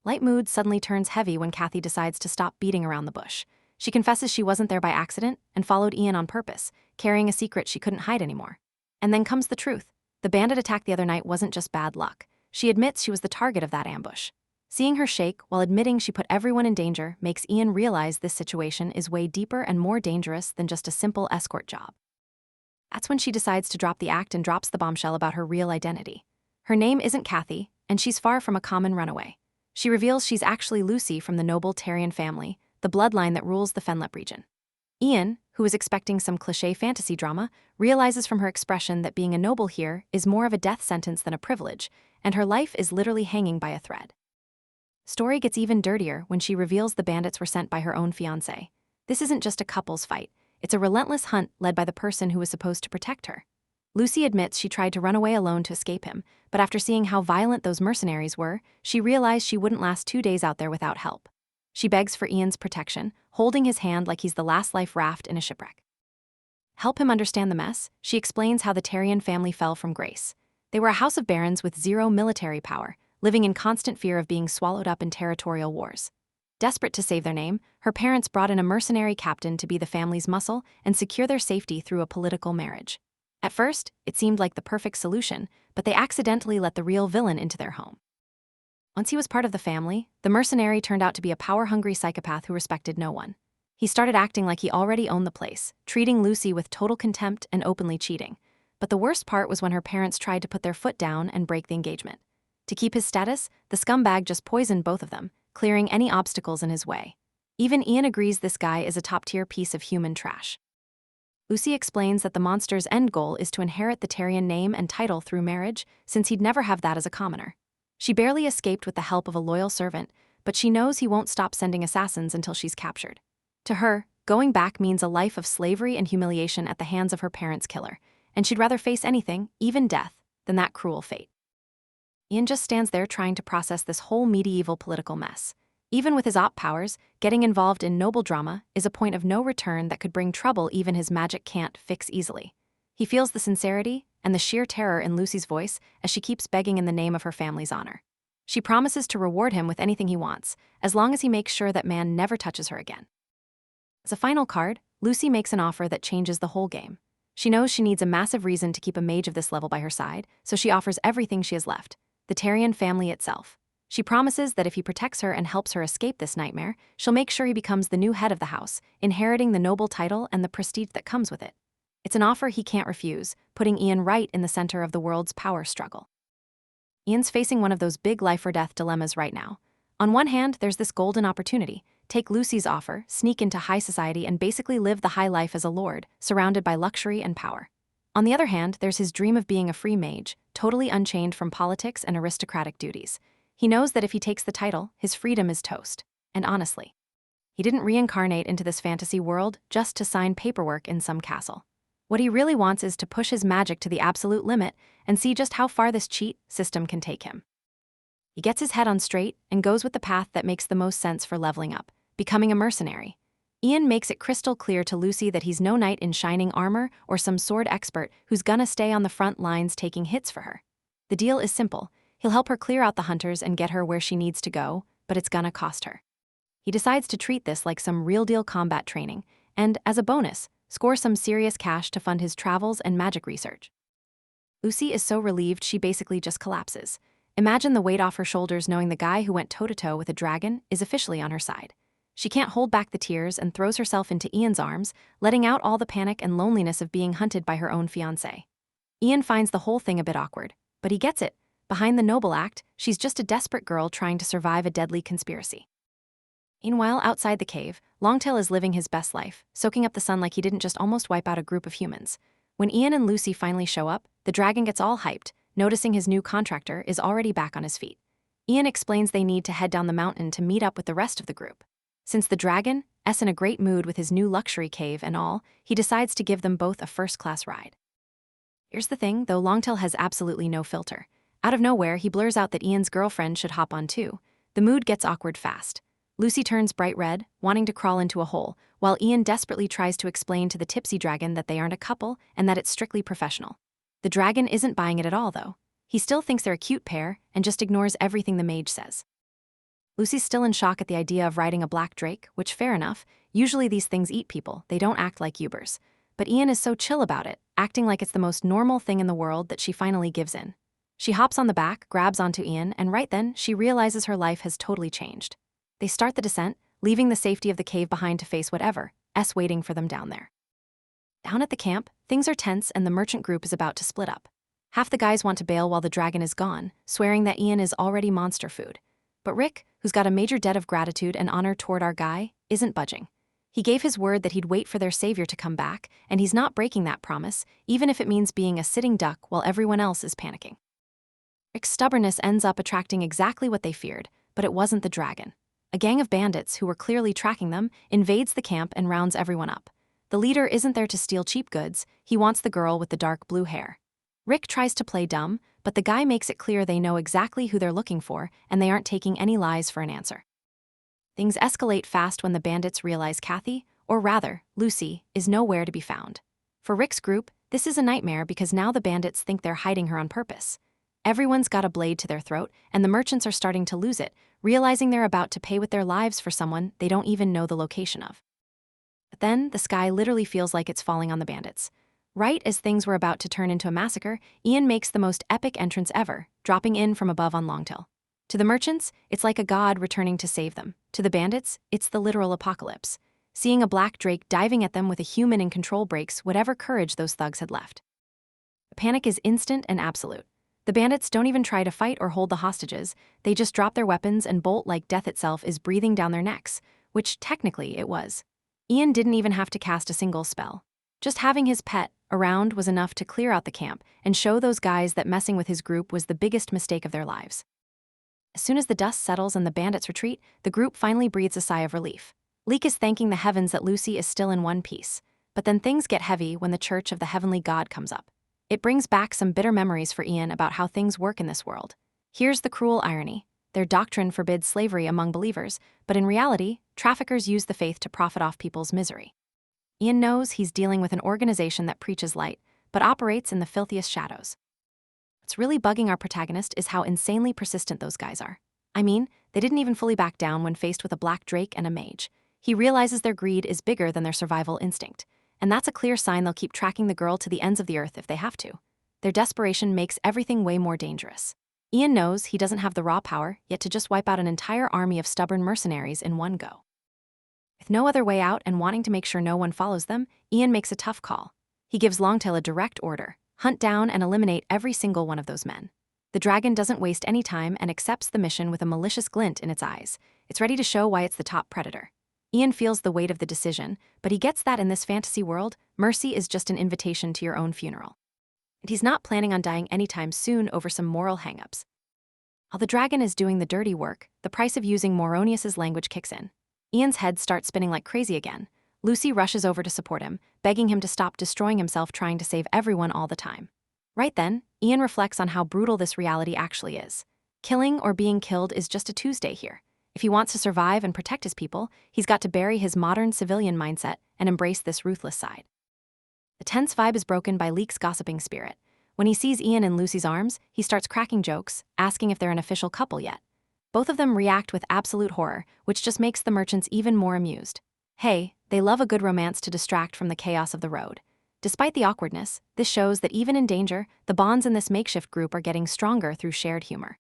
Light mood suddenly turns heavy when Kathy decides to stop beating around the bush. She confesses she wasn't there by accident and followed Ian on purpose, carrying a secret she couldn't hide anymore. And then comes the truth. The bandit attack the other night wasn't just bad luck. She admits she was the target of that ambush. Seeing her shake while admitting she put everyone in danger makes Ian realize this situation is way deeper and more dangerous than just a simple escort job. That's when she decides to drop the act and drops the bombshell about her real identity. Her name isn't Kathy, and she's far from a common runaway. She reveals she's actually Lucy from the noble Tarian family, the bloodline that rules the Fenlep region. Ian, who is expecting some cliché fantasy drama, realizes from her expression that being a noble here is more of a death sentence than a privilege, and her life is literally hanging by a thread. Story gets even dirtier when she reveals the bandits were sent by her own fiancé. This isn't just a couple's fight, it's a relentless hunt led by the person who was supposed to protect her. Lucy admits she tried to run away alone to escape him, but after seeing how violent those mercenaries were, she realized she wouldn't last 2 days out there without help. She begs for Ian's protection, holding his hand like he's the last life raft in a shipwreck. Help him understand the mess, she explains how the Tarian family fell from grace. They were a house of barons with zero military power, living in constant fear of being swallowed up in territorial wars. Desperate to save their name, her parents brought in a mercenary captain to be the family's muscle and secure their safety through a political marriage. At first, it seemed like the perfect solution, but they accidentally let the real villain into their home. Once he was part of the family, the mercenary turned out to be a power-hungry psychopath who respected no one. He started acting like he already owned the place, treating Lucy with total contempt and openly cheating. But the worst part was when her parents tried to put their foot down and break the engagement. To keep his status, the scumbag just poisoned both of them, clearing any obstacles in his way. Even Ian agrees this guy is a top-tier piece of human trash. Lucy explains that the monster's end goal is to inherit the Tarian name and title through marriage, since he'd never have that as a commoner. She barely escaped with the help of a loyal servant, but she knows he won't stop sending assassins until she's captured. To her, going back means a life of slavery and humiliation at the hands of her parents' killer, and she'd rather face anything, even death, than that cruel fate. Ian just stands there trying to process this whole medieval political mess. Even with his op powers, getting involved in noble drama is a point of no return that could bring trouble even his magic can't fix easily. He feels the sincerity and the sheer terror in Lucy's voice as she keeps begging in the name of her family's honor. She promises to reward him with anything he wants, as long as he makes sure that man never touches her again. As a final card, Lucy makes an offer that changes the whole game. She knows she needs a massive reason to keep a mage of this level by her side, so she offers everything she has left, the Tarian family itself. She promises that if he protects her and helps her escape this nightmare, she'll make sure he becomes the new head of the house, inheriting the noble title and the prestige that comes with it. It's an offer he can't refuse, putting Ian right in the center of the world's power struggle. Ian's facing one of those big life-or-death dilemmas right now. On one hand, there's this golden opportunity. Take Lucy's offer, sneak into high society and basically live the high life as a lord, surrounded by luxury and power. On the other hand, there's his dream of being a free mage, totally unchained from politics and aristocratic duties. He knows that if he takes the title, his freedom is toast. And honestly, he didn't reincarnate into this fantasy world just to sign paperwork in some castle. What he really wants is to push his magic to the absolute limit and see just how far this cheat system can take him. He gets his head on straight and goes with the path that makes the most sense for leveling up, becoming a mercenary. Ian makes it crystal clear to Lucy that he's no knight in shining armor or some sword expert who's gonna stay on the front lines taking hits for her. The deal is simple. He'll help her clear out the hunters and get her where she needs to go, but it's gonna cost her. He decides to treat this like some real-deal combat training, and, as a bonus, score some serious cash to fund his travels and magic research. Lucy is so relieved she basically just collapses. Imagine the weight off her shoulders knowing the guy who went toe-to-toe with a dragon is officially on her side. She can't hold back the tears and throws herself into Ian's arms, letting out all the panic and loneliness of being hunted by her own fiancé. Ian finds the whole thing a bit awkward, but he gets it. Behind the noble act, she's just a desperate girl trying to survive a deadly conspiracy. Meanwhile, outside the cave, Longtail is living his best life, soaking up the sun like he didn't just almost wipe out a group of humans. When Ian and Lucy finally show up, the dragon gets all hyped, noticing his new contractor is already back on his feet. Ian explains they need to head down the mountain to meet up with the rest of the group. Since the dragon is in a great mood with his new luxury cave and all, he decides to give them both a first-class ride. Here's the thing, though Longtail has absolutely no filter. Out of nowhere, he blurs out that Ian's girlfriend should hop on too. The mood gets awkward fast. Lucy turns bright red, wanting to crawl into a hole, while Ian desperately tries to explain to the tipsy dragon that they aren't a couple and that it's strictly professional. The dragon isn't buying it at all, though. He still thinks they're a cute pair and just ignores everything the mage says. Lucy's still in shock at the idea of riding a black drake, which, fair enough, usually these things eat people, they don't act like Ubers. But Ian is so chill about it, acting like it's the most normal thing in the world that she finally gives in. She hops on the back, grabs onto Ian, and right then, she realizes her life has totally changed. They start the descent, leaving the safety of the cave behind to face whatever's waiting for them down there. Down at the camp, things are tense and the merchant group is about to split up. Half the guys want to bail while the dragon is gone, swearing that Ian is already monster food. But Rick, who's got a major debt of gratitude and honor toward our guy, isn't budging. He gave his word that he'd wait for their savior to come back, and he's not breaking that promise, even if it means being a sitting duck while everyone else is panicking. Rick's stubbornness ends up attracting exactly what they feared, but it wasn't the dragon. A gang of bandits, who were clearly tracking them, invades the camp and rounds everyone up. The leader isn't there to steal cheap goods, he wants the girl with the dark blue hair. Rick tries to play dumb, but the guy makes it clear they know exactly who they're looking for, and they aren't taking any lies for an answer. Things escalate fast when the bandits realize Kathy, or rather, Lucy, is nowhere to be found. For Rick's group, this is a nightmare because now the bandits think they're hiding her on purpose. Everyone's got a blade to their throat, and the merchants are starting to lose it, realizing they're about to pay with their lives for someone they don't even know the location of. But then, the sky literally feels like it's falling on the bandits. Right as things were about to turn into a massacre, Ian makes the most epic entrance ever, dropping in from above on Longtail. To the merchants, it's like a god returning to save them. To the bandits, it's the literal apocalypse. Seeing a black drake diving at them with a human in control breaks whatever courage those thugs had left. The panic is instant and absolute. The bandits don't even try to fight or hold the hostages, they just drop their weapons and bolt like death itself is breathing down their necks, which technically it was. Ian didn't even have to cast a single spell. Just having his pet around was enough to clear out the camp and show those guys that messing with his group was the biggest mistake of their lives. As soon as the dust settles and the bandits retreat, the group finally breathes a sigh of relief. Leek is thanking the heavens that Lucy is still in one piece. But then things get heavy when the Church of the Heavenly God comes up. It brings back some bitter memories for Ian about how things work in this world. Here's the cruel irony. Their doctrine forbids slavery among believers, but in reality, traffickers use the faith to profit off people's misery. Ian knows he's dealing with an organization that preaches light, but operates in the filthiest shadows. What's really bugging our protagonist is how insanely persistent those guys are. I mean, they didn't even fully back down when faced with a black drake and a mage. He realizes their greed is bigger than their survival instinct, and that's a clear sign they'll keep tracking the girl to the ends of the earth if they have to. Their desperation makes everything way more dangerous. Ian knows he doesn't have the raw power yet to just wipe out an entire army of stubborn mercenaries in one go. With no other way out and wanting to make sure no one follows them, Ian makes a tough call. He gives Longtail a direct order: hunt down and eliminate every single one of those men. The dragon doesn't waste any time and accepts the mission with a malicious glint in its eyes. It's ready to show why it's the top predator. Ian feels the weight of the decision, but he gets that in this fantasy world, mercy is just an invitation to your own funeral. And he's not planning on dying anytime soon over some moral hangups. While the dragon is doing the dirty work, the price of using Moronius's language kicks in. Ian's head starts spinning like crazy again. Lucy rushes over to support him, begging him to stop destroying himself trying to save everyone all the time. Right then, Ian reflects on how brutal this reality actually is. Killing or being killed is just a Tuesday here. If he wants to survive and protect his people, he's got to bury his modern civilian mindset and embrace this ruthless side. The tense vibe is broken by Leek's gossiping spirit. When he sees Ian in Lucy's arms, he starts cracking jokes, asking if they're an official couple yet. Both of them react with absolute horror, which just makes the merchants even more amused. Hey, they love a good romance to distract from the chaos of the road. Despite the awkwardness, this shows that even in danger, the bonds in this makeshift group are getting stronger through shared humor.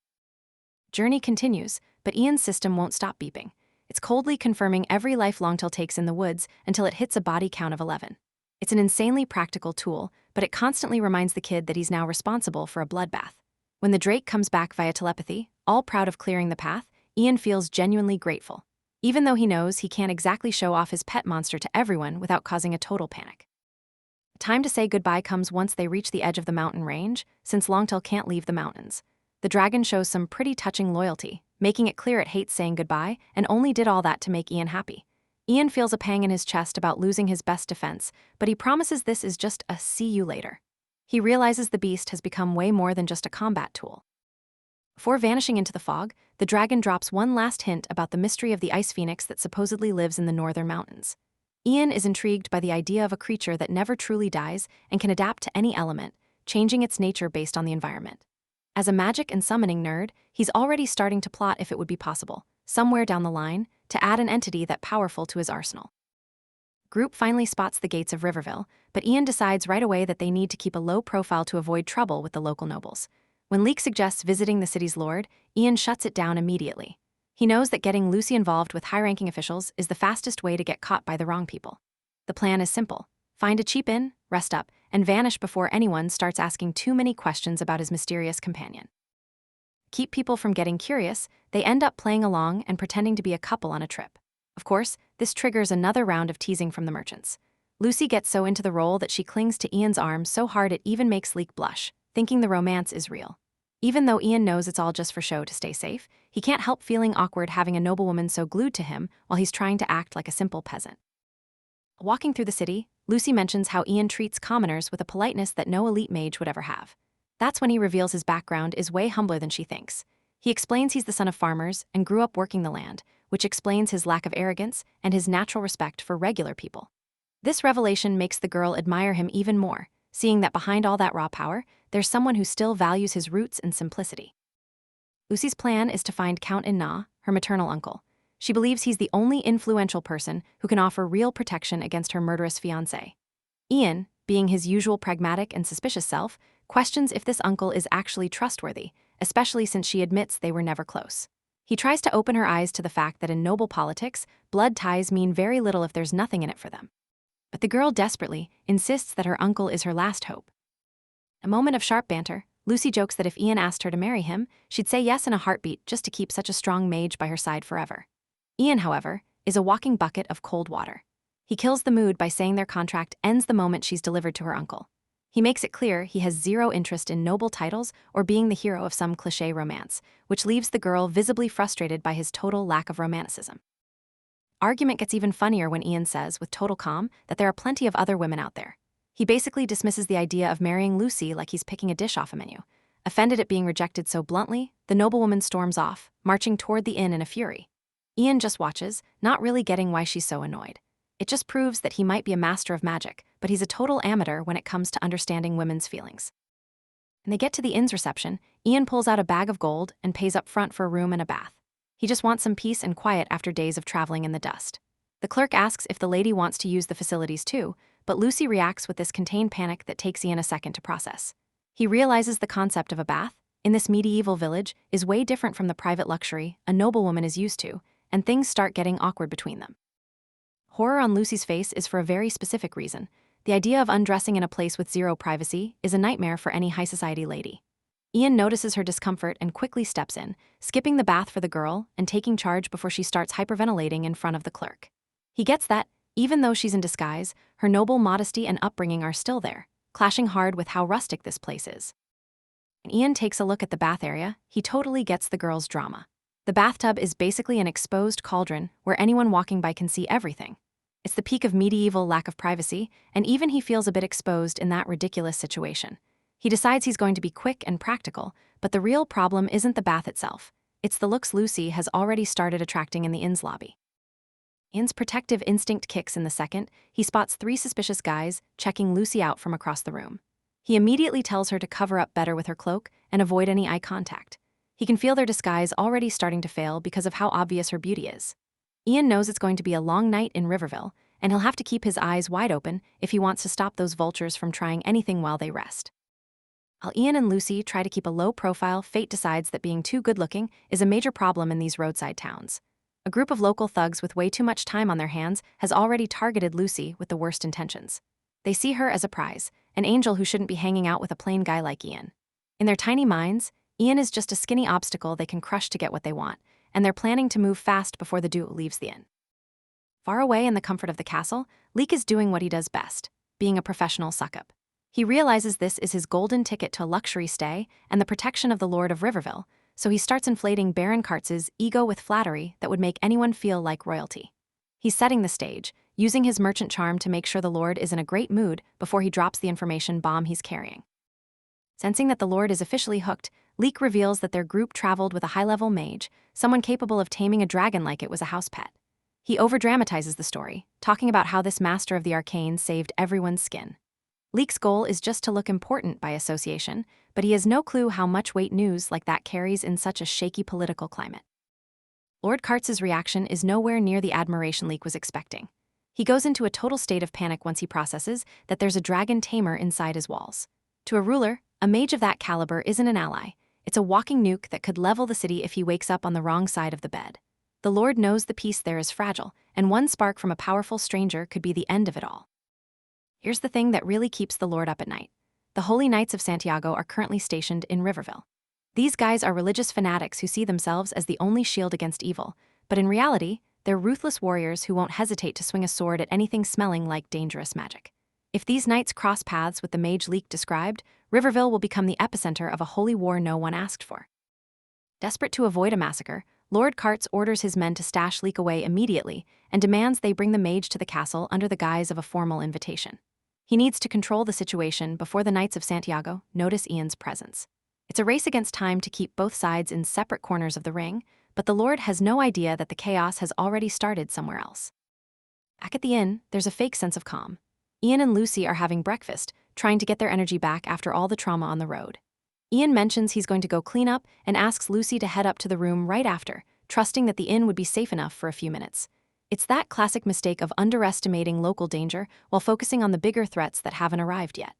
Journey continues, but Ian's system won't stop beeping. It's coldly confirming every life Longtail takes in the woods until it hits a body count of 11. It's an insanely practical tool, but it constantly reminds the kid that he's now responsible for a bloodbath. When the Drake comes back via telepathy, all proud of clearing the path, Ian feels genuinely grateful, even though he knows he can't exactly show off his pet monster to everyone without causing a total panic. The time to say goodbye comes once they reach the edge of the mountain range, since Longtail can't leave the mountains. The dragon shows some pretty touching loyalty, making it clear it hates saying goodbye and only did all that to make Ian happy. Ian feels a pang in his chest about losing his best defense, but he promises this is just a see you later. He realizes the beast has become way more than just a combat tool. Before vanishing into the fog, the dragon drops one last hint about the mystery of the ice phoenix that supposedly lives in the northern mountains. Ian is intrigued by the idea of a creature that never truly dies and can adapt to any element, changing its nature based on the environment. As a magic and summoning nerd, he's already starting to plot if it would be possible, somewhere down the line, to add an entity that powerful to his arsenal. Group finally spots the gates of Riverville, but Ian decides right away that they need to keep a low profile to avoid trouble with the local nobles. When Leek suggests visiting the city's lord, Ian shuts it down immediately. He knows that getting Lucy involved with high-ranking officials is the fastest way to get caught by the wrong people. The plan is simple. Find a cheap inn, rest up, and vanish before anyone starts asking too many questions about his mysterious companion. Keep people from getting curious, they end up playing along and pretending to be a couple on a trip. Of course, this triggers another round of teasing from the merchants. Lucy gets so into the role that she clings to Ian's arm so hard it even makes Leek blush, thinking the romance is real. Even though Ian knows it's all just for show to stay safe, he can't help feeling awkward having a noblewoman so glued to him while he's trying to act like a simple peasant. Walking through the city, Lucy mentions how Ian treats commoners with a politeness that no elite mage would ever have. That's when he reveals his background is way humbler than she thinks. He explains he's the son of farmers and grew up working the land, which explains his lack of arrogance and his natural respect for regular people. This revelation makes the girl admire him even more, seeing that behind all that raw power, there's someone who still values his roots and simplicity. Lucy's plan is to find Count In-na, her maternal uncle. She believes he's the only influential person who can offer real protection against her murderous fiancé. Ian, being his usual pragmatic and suspicious self, questions if this uncle is actually trustworthy, especially since she admits they were never close. He tries to open her eyes to the fact that in noble politics, blood ties mean very little if there's nothing in it for them. But the girl desperately insists that her uncle is her last hope. A moment of sharp banter, Lucy jokes that if Ian asked her to marry him, she'd say yes in a heartbeat just to keep such a strong mage by her side forever. Ian, however, is a walking bucket of cold water. He kills the mood by saying their contract ends the moment she's delivered to her uncle. He makes it clear he has zero interest in noble titles or being the hero of some cliché romance, which leaves the girl visibly frustrated by his total lack of romanticism. Argument gets even funnier when Ian says, with total calm, that there are plenty of other women out there. He basically dismisses the idea of marrying Lucy like he's picking a dish off a menu. Offended at being rejected so bluntly, the noblewoman storms off, marching toward the inn in a fury. Ian just watches, not really getting why she's so annoyed. It just proves that he might be a master of magic, but he's a total amateur when it comes to understanding women's feelings. When they get to the inn's reception, Ian pulls out a bag of gold and pays up front for a room and a bath. He just wants some peace and quiet after days of traveling in the dust. The clerk asks if the lady wants to use the facilities too, but Lucy reacts with this contained panic that takes Ian a second to process. He realizes the concept of a bath, in this medieval village, is way different from the private luxury a noblewoman is used to, and things start getting awkward between them. Horror on Lucy's face is for a very specific reason. The idea of undressing in a place with zero privacy is a nightmare for any high society lady. Ian notices her discomfort and quickly steps in, skipping the bath for the girl and taking charge before she starts hyperventilating in front of the clerk. He gets that, even though she's in disguise, her noble modesty and upbringing are still there, clashing hard with how rustic this place is. When Ian takes a look at the bath area, he totally gets the girl's drama. The bathtub is basically an exposed cauldron where anyone walking by can see everything. It's the peak of medieval lack of privacy, and even he feels a bit exposed in that ridiculous situation. He decides he's going to be quick and practical, but the real problem isn't the bath itself. It's the looks Lucy has already started attracting in the inn's lobby. Ian's protective instinct kicks in the second he spots 3 suspicious guys checking Lucy out from across the room. He immediately tells her to cover up better with her cloak and avoid any eye contact. He can feel their disguise already starting to fail because of how obvious her beauty is. Ian knows it's going to be a long night in Riverville, and he'll have to keep his eyes wide open if he wants to stop those vultures from trying anything while they rest. While Ian and Lucy try to keep a low profile, fate decides that being too good-looking is a major problem in these roadside towns. A group of local thugs with way too much time on their hands has already targeted Lucy with the worst intentions. They see her as a prize, an angel who shouldn't be hanging out with a plain guy like Ian. In their tiny minds, Ian is just a skinny obstacle they can crush to get what they want, and they're planning to move fast before the duo leaves the inn. Far away in the comfort of the castle, Leek is doing what he does best, being a professional suck-up. He realizes this is his golden ticket to a luxury stay and the protection of the Lord of Riverville, so he starts inflating Baron Kartz's ego with flattery that would make anyone feel like royalty. He's setting the stage, using his merchant charm to make sure the Lord is in a great mood before he drops the information bomb he's carrying. Sensing that the Lord is officially hooked, Leek reveals that their group traveled with a high-level mage, someone capable of taming a dragon like it was a house pet. He overdramatizes the story, talking about how this master of the arcane saved everyone's skin. Leek's goal is just to look important by association, but he has no clue how much weight news like that carries in such a shaky political climate. Lord Kartz's reaction is nowhere near the admiration Leek was expecting. He goes into a total state of panic once he processes that there's a dragon tamer inside his walls. To a ruler, a mage of that caliber isn't an ally, It's a walking nuke that could level the city if he wakes up on the wrong side of the bed. The Lord knows the peace there is fragile, and one spark from a powerful stranger could be the end of it all. Here's the thing that really keeps the Lord up at night. The Holy Knights of Santiago are currently stationed in Riverville. These guys are religious fanatics who see themselves as the only shield against evil, but in reality, they're ruthless warriors who won't hesitate to swing a sword at anything smelling like dangerous magic. If these knights cross paths with the mage Leek described, Riverville will become the epicenter of a holy war no one asked for. Desperate to avoid a massacre, Lord Karts orders his men to stash Leek away immediately and demands they bring the mage to the castle under the guise of a formal invitation. He needs to control the situation before the Knights of Santiago notice Ian's presence. It's a race against time to keep both sides in separate corners of the ring, but the Lord has no idea that the chaos has already started somewhere else. Back at the inn, there's a fake sense of calm. Ian and Lucy are having breakfast, trying to get their energy back after all the trauma on the road. Ian mentions he's going to go clean up and asks Lucy to head up to the room right after, trusting that the inn would be safe enough for a few minutes. It's that classic mistake of underestimating local danger while focusing on the bigger threats that haven't arrived yet.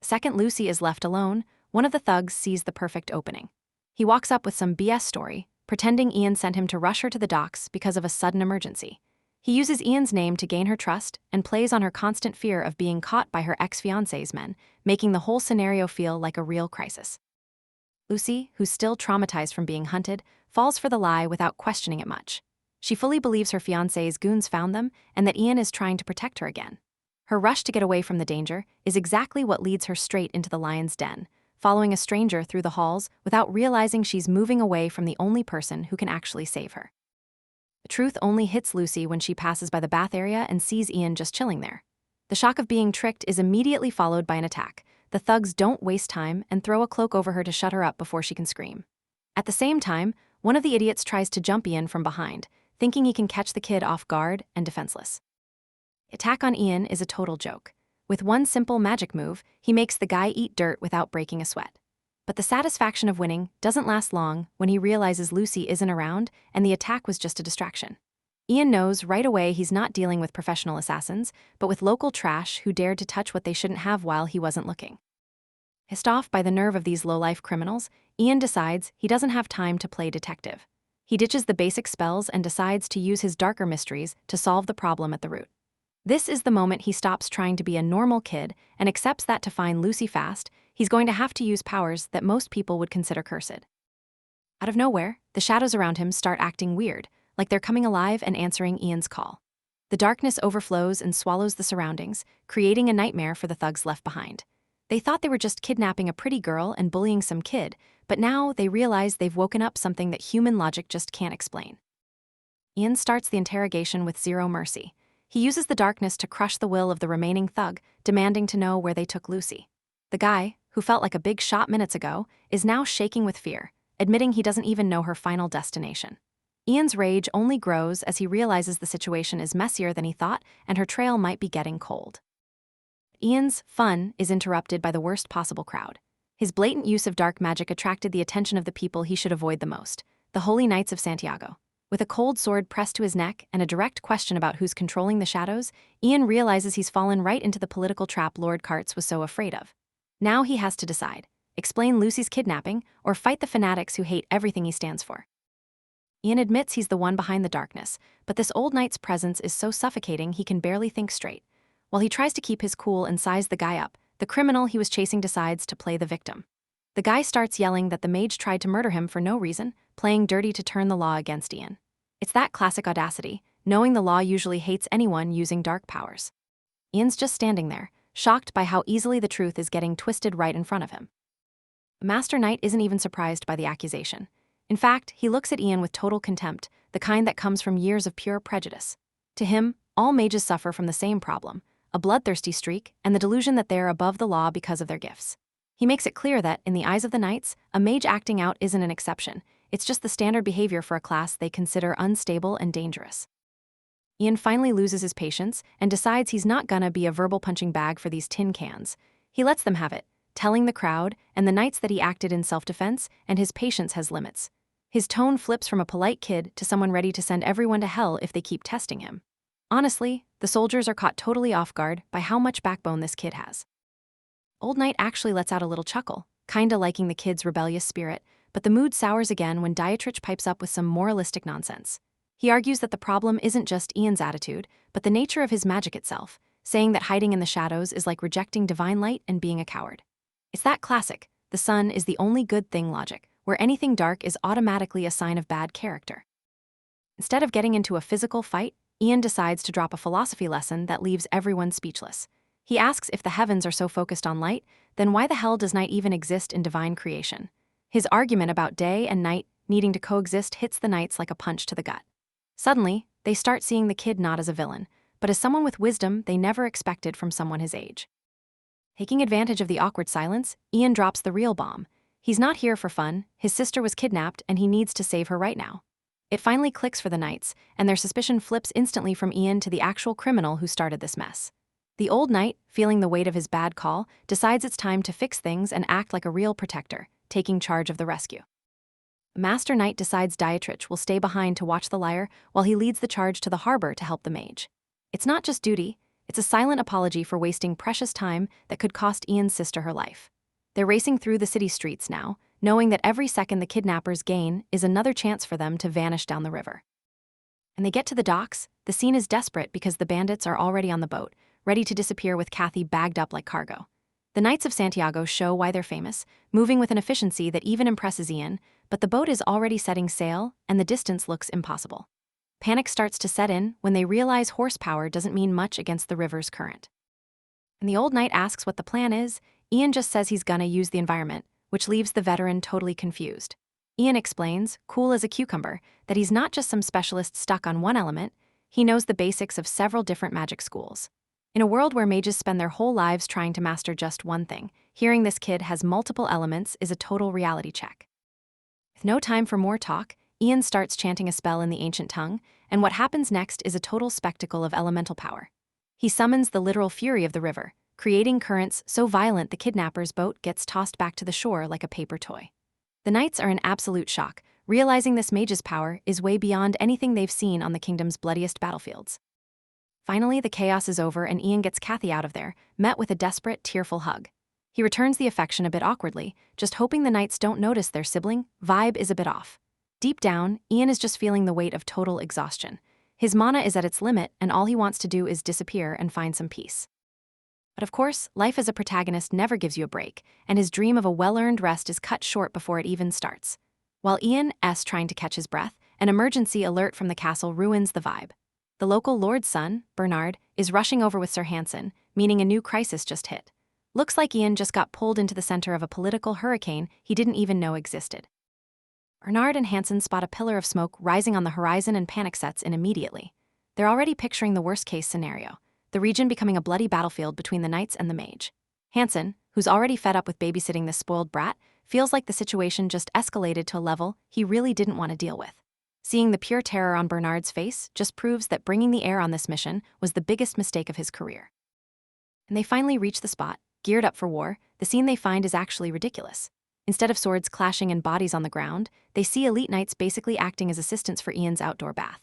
The second Lucy is left alone, one of the thugs sees the perfect opening. He walks up with some BS story, pretending Ian sent him to rush her to the docks because of a sudden emergency. He uses Ian's name to gain her trust and plays on her constant fear of being caught by her ex-fiancé's men, making the whole scenario feel like a real crisis. Lucy, who's still traumatized from being hunted, falls for the lie without questioning it much. She fully believes her fiancé's goons found them and that Ian is trying to protect her again. Her rush to get away from the danger is exactly what leads her straight into the lion's den, following a stranger through the halls without realizing she's moving away from the only person who can actually save her. The truth only hits Lucy when she passes by the bath area and sees Ian just chilling there. The shock of being tricked is immediately followed by an attack. The thugs don't waste time and throw a cloak over her to shut her up before she can scream. At the same time, one of the idiots tries to jump Ian from behind, thinking he can catch the kid off guard and defenseless. The attack on Ian is a total joke. With one simple magic move, he makes the guy eat dirt without breaking a sweat. But the satisfaction of winning doesn't last long when he realizes Lucy isn't around and the attack was just a distraction. Ian knows right away he's not dealing with professional assassins, but with local trash who dared to touch what they shouldn't have while he wasn't looking. Pissed off by the nerve of these low-life criminals, Ian decides he doesn't have time to play detective. He ditches the basic spells and decides to use his darker mysteries to solve the problem at the root. This is the moment he stops trying to be a normal kid and accepts that to find Lucy fast, he's going to have to use powers that most people would consider cursed. Out of nowhere, the shadows around him start acting weird, like they're coming alive and answering Ian's call. The darkness overflows and swallows the surroundings, creating a nightmare for the thugs left behind. They thought they were just kidnapping a pretty girl and bullying some kid, but now they realize they've woken up something that human logic just can't explain. Ian starts the interrogation with zero mercy. He uses the darkness to crush the will of the remaining thug, demanding to know where they took Lucy. The guy, who felt like a big shot minutes ago, is now shaking with fear, admitting he doesn't even know her final destination. Ian's rage only grows as he realizes the situation is messier than he thought and her trail might be getting cold. Ian's fun is interrupted by the worst possible crowd. His blatant use of dark magic attracted the attention of the people he should avoid the most, the Holy Knights of Santiago. With a cold sword pressed to his neck and a direct question about who's controlling the shadows, Ian realizes he's fallen right into the political trap Lord Karts was so afraid of. Now he has to decide: explain Lucy's kidnapping or fight the fanatics who hate everything he stands for. Ian admits he's the one behind the darkness, but this old knight's presence is so suffocating he can barely think straight. While he tries to keep his cool and size the guy up, the criminal he was chasing decides to play the victim. The guy starts yelling that the mage tried to murder him for no reason, playing dirty to turn the law against Ian. It's that classic audacity, knowing the law usually hates anyone using dark powers. Ian's just standing there, shocked by how easily the truth is getting twisted right in front of him. The Master Knight isn't even surprised by the accusation. In fact, he looks at Ian with total contempt, the kind that comes from years of pure prejudice. To him, all mages suffer from the same problem: a bloodthirsty streak and the delusion that they're above the law because of their gifts. He makes it clear that, in the eyes of the knights, a mage acting out isn't an exception. It's just the standard behavior for a class they consider unstable and dangerous. Ian finally loses his patience and decides he's not gonna be a verbal punching bag for these tin cans. He lets them have it, telling the crowd and the knights that he acted in self-defense and his patience has limits. His tone flips from a polite kid to someone ready to send everyone to hell if they keep testing him. Honestly, the soldiers are caught totally off guard by how much backbone this kid has. Old Knight actually lets out a little chuckle, kinda liking the kid's rebellious spirit, but the mood sours again when Dietrich pipes up with some moralistic nonsense. He argues that the problem isn't just Ian's attitude, but the nature of his magic itself, saying that hiding in the shadows is like rejecting divine light and being a coward. It's that classic, the sun is the only good thing logic, where anything dark is automatically a sign of bad character. Instead of getting into a physical fight, Ian decides to drop a philosophy lesson that leaves everyone speechless. He asks if the heavens are so focused on light, then why the hell does night even exist in divine creation? His argument about day and night needing to coexist hits the knights like a punch to the gut. Suddenly, they start seeing the kid not as a villain, but as someone with wisdom they never expected from someone his age. Taking advantage of the awkward silence, Ian drops the real bomb. He's not here for fun, his sister was kidnapped and he needs to save her right now. It finally clicks for the knights, and their suspicion flips instantly from Ian to the actual criminal who started this mess. The old knight, feeling the weight of his bad call, decides it's time to fix things and act like a real protector, taking charge of the rescue. Master Knight decides Dietrich will stay behind to watch the lyre while he leads the charge to the harbor to help the mage. It's not just duty, it's a silent apology for wasting precious time that could cost Ian's sister her life. They're racing through the city streets now, knowing that every second the kidnappers gain is another chance for them to vanish down the river. And they get to the docks, the scene is desperate because the bandits are already on the boat, ready to disappear with Kathy bagged up like cargo. The Knights of Santiago show why they're famous, moving with an efficiency that even impresses Ian, but the boat is already setting sail and the distance looks impossible. Panic starts to set in when they realize horsepower doesn't mean much against the river's current. And the old knight asks what the plan is. Ian just says he's gonna use the environment, which leaves the veteran totally confused. Ian explains, cool as a cucumber, that he's not just some specialist stuck on one element, he knows the basics of several different magic schools. In a world where mages spend their whole lives trying to master just one thing, hearing this kid has multiple elements is a total reality check. With no time for more talk, Ian starts chanting a spell in the ancient tongue, and what happens next is a total spectacle of elemental power. He summons the literal fury of the river, creating currents so violent the kidnapper's boat gets tossed back to the shore like a paper toy. The knights are in absolute shock, realizing this mage's power is way beyond anything they've seen on the kingdom's bloodiest battlefields. Finally, the chaos is over and Ian gets Kathy out of there, met with a desperate, tearful hug. He returns the affection a bit awkwardly, just hoping the knights don't notice their sibling vibe is a bit off. Deep down, Ian is just feeling the weight of total exhaustion. His mana is at its limit and all he wants to do is disappear and find some peace. But of course, life as a protagonist never gives you a break, and his dream of a well-earned rest is cut short before it even starts. While Ian's trying to catch his breath, an emergency alert from the castle ruins the vibe. The local lord's son, Bernard, is rushing over with Sir Hansen, meaning a new crisis just hit. Looks like Ian just got pulled into the center of a political hurricane he didn't even know existed. Bernard and Hansen spot a pillar of smoke rising on the horizon and panic sets in immediately. They're already picturing the worst-case scenario, the region becoming a bloody battlefield between the knights and the mage. Hansen, who's already fed up with babysitting this spoiled brat, feels like the situation just escalated to a level he really didn't want to deal with. Seeing the pure terror on Bernard's face just proves that bringing the heir on this mission was the biggest mistake of his career. And they finally reach the spot, geared up for war. The scene they find is actually ridiculous. Instead of swords clashing and bodies on the ground, they see elite knights basically acting as assistants for Ian's outdoor bath.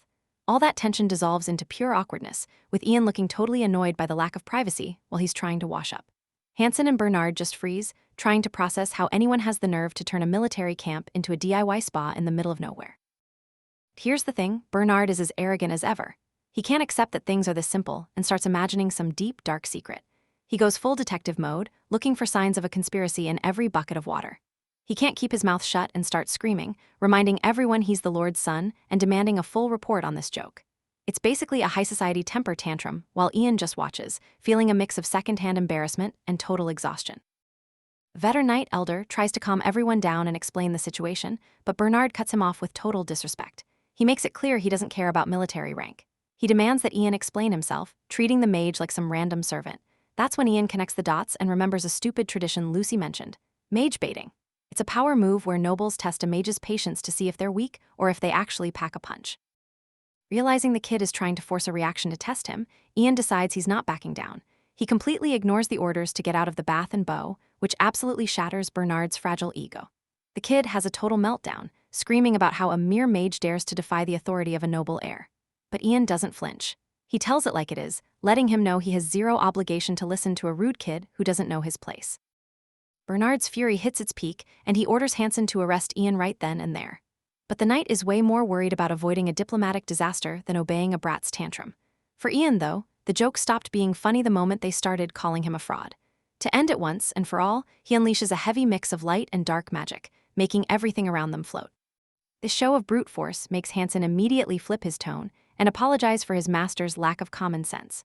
All that tension dissolves into pure awkwardness, with Ian looking totally annoyed by the lack of privacy while he's trying to wash up. Hansen and Bernard just freeze, trying to process how anyone has the nerve to turn a military camp into a DIY spa in the middle of nowhere. Here's the thing, Bernard is as arrogant as ever. He can't accept that things are this simple and starts imagining some deep, dark secret. He goes full detective mode, looking for signs of a conspiracy in every bucket of water. He can't keep his mouth shut and starts screaming, reminding everyone he's the Lord's son and demanding a full report on this joke. It's basically a high society temper tantrum, while Ian just watches, feeling a mix of secondhand embarrassment and total exhaustion. Veteran Knight Elder tries to calm everyone down and explain the situation, but Bernard cuts him off with total disrespect. He makes it clear he doesn't care about military rank. He demands that Ian explain himself, treating the mage like some random servant. That's when Ian connects the dots and remembers a stupid tradition Lucy mentioned, mage baiting. It's a power move where nobles test a mage's patience to see if they're weak or if they actually pack a punch. Realizing the kid is trying to force a reaction to test him, Ian decides he's not backing down. He completely ignores the orders to get out of the bath and bow, which absolutely shatters Bernard's fragile ego. The kid has a total meltdown, screaming about how a mere mage dares to defy the authority of a noble heir. But Ian doesn't flinch. He tells it like it is, letting him know he has zero obligation to listen to a rude kid who doesn't know his place. Bernard's fury hits its peak, and he orders Hansen to arrest Ian right then and there. But the knight is way more worried about avoiding a diplomatic disaster than obeying a brat's tantrum. For Ian, though, the joke stopped being funny the moment they started calling him a fraud. To end it once and for all, he unleashes a heavy mix of light and dark magic, making everything around them float. This show of brute force makes Hansen immediately flip his tone and apologize for his master's lack of common sense.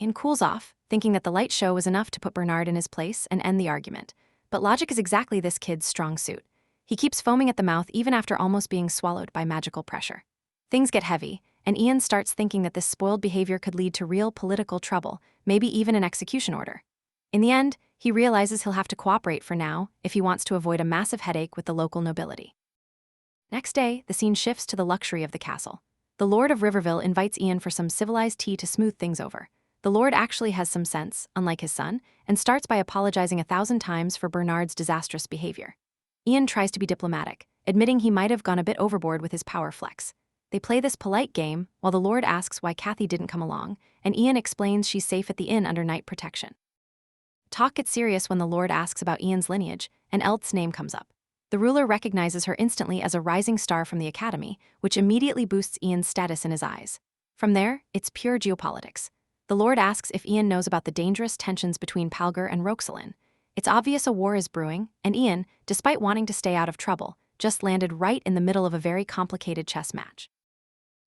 Ian cools off, thinking that the light show was enough to put Bernard in his place and end the argument. But logic is exactly this kid's strong suit. He keeps foaming at the mouth even after almost being swallowed by magical pressure. Things get heavy, and Ian starts thinking that this spoiled behavior could lead to real political trouble, maybe even an execution order. In the end, he realizes he'll have to cooperate for now if he wants to avoid a massive headache with the local nobility. Next day, the scene shifts to the luxury of the castle. The Lord of Riverville invites Ian for some civilized tea to smooth things over. The Lord actually has some sense, unlike his son, and starts by apologizing 1,000 times for Bernard's disastrous behavior. Ian tries to be diplomatic, admitting he might have gone a bit overboard with his power flex. They play this polite game while the Lord asks why Kathy didn't come along, and Ian explains she's safe at the inn under knight protection. Talk gets serious when the Lord asks about Ian's lineage, and Elth's name comes up. The ruler recognizes her instantly as a rising star from the academy, which immediately boosts Ian's status in his eyes. From there, it's pure geopolitics. The Lord asks if Ian knows about the dangerous tensions between Palgar and Roxelin. It's obvious a war is brewing, and Ian, despite wanting to stay out of trouble, just landed right in the middle of a very complicated chess match.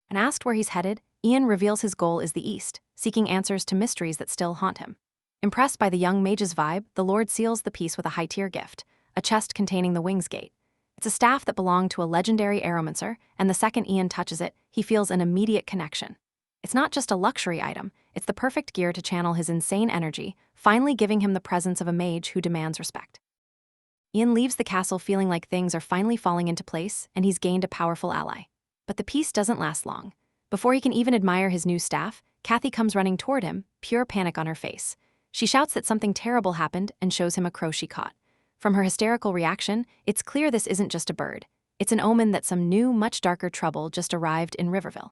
When asked where he's headed, Ian reveals his goal is the East, seeking answers to mysteries that still haunt him. Impressed by the young mage's vibe, the Lord seals the piece with a high-tier gift, a chest containing the Wings Gate. It's a staff that belonged to a legendary aeromancer, and the second Ian touches it, he feels an immediate connection. It's not just a luxury item, it's the perfect gear to channel his insane energy, finally giving him the presence of a mage who demands respect. Ian leaves the castle feeling like things are finally falling into place, and he's gained a powerful ally. But the peace doesn't last long. Before he can even admire his new staff, Kathy comes running toward him, pure panic on her face. She shouts that something terrible happened and shows him a crow she caught. From her hysterical reaction, it's clear this isn't just a bird. It's an omen that some new, much darker trouble just arrived in Riverville.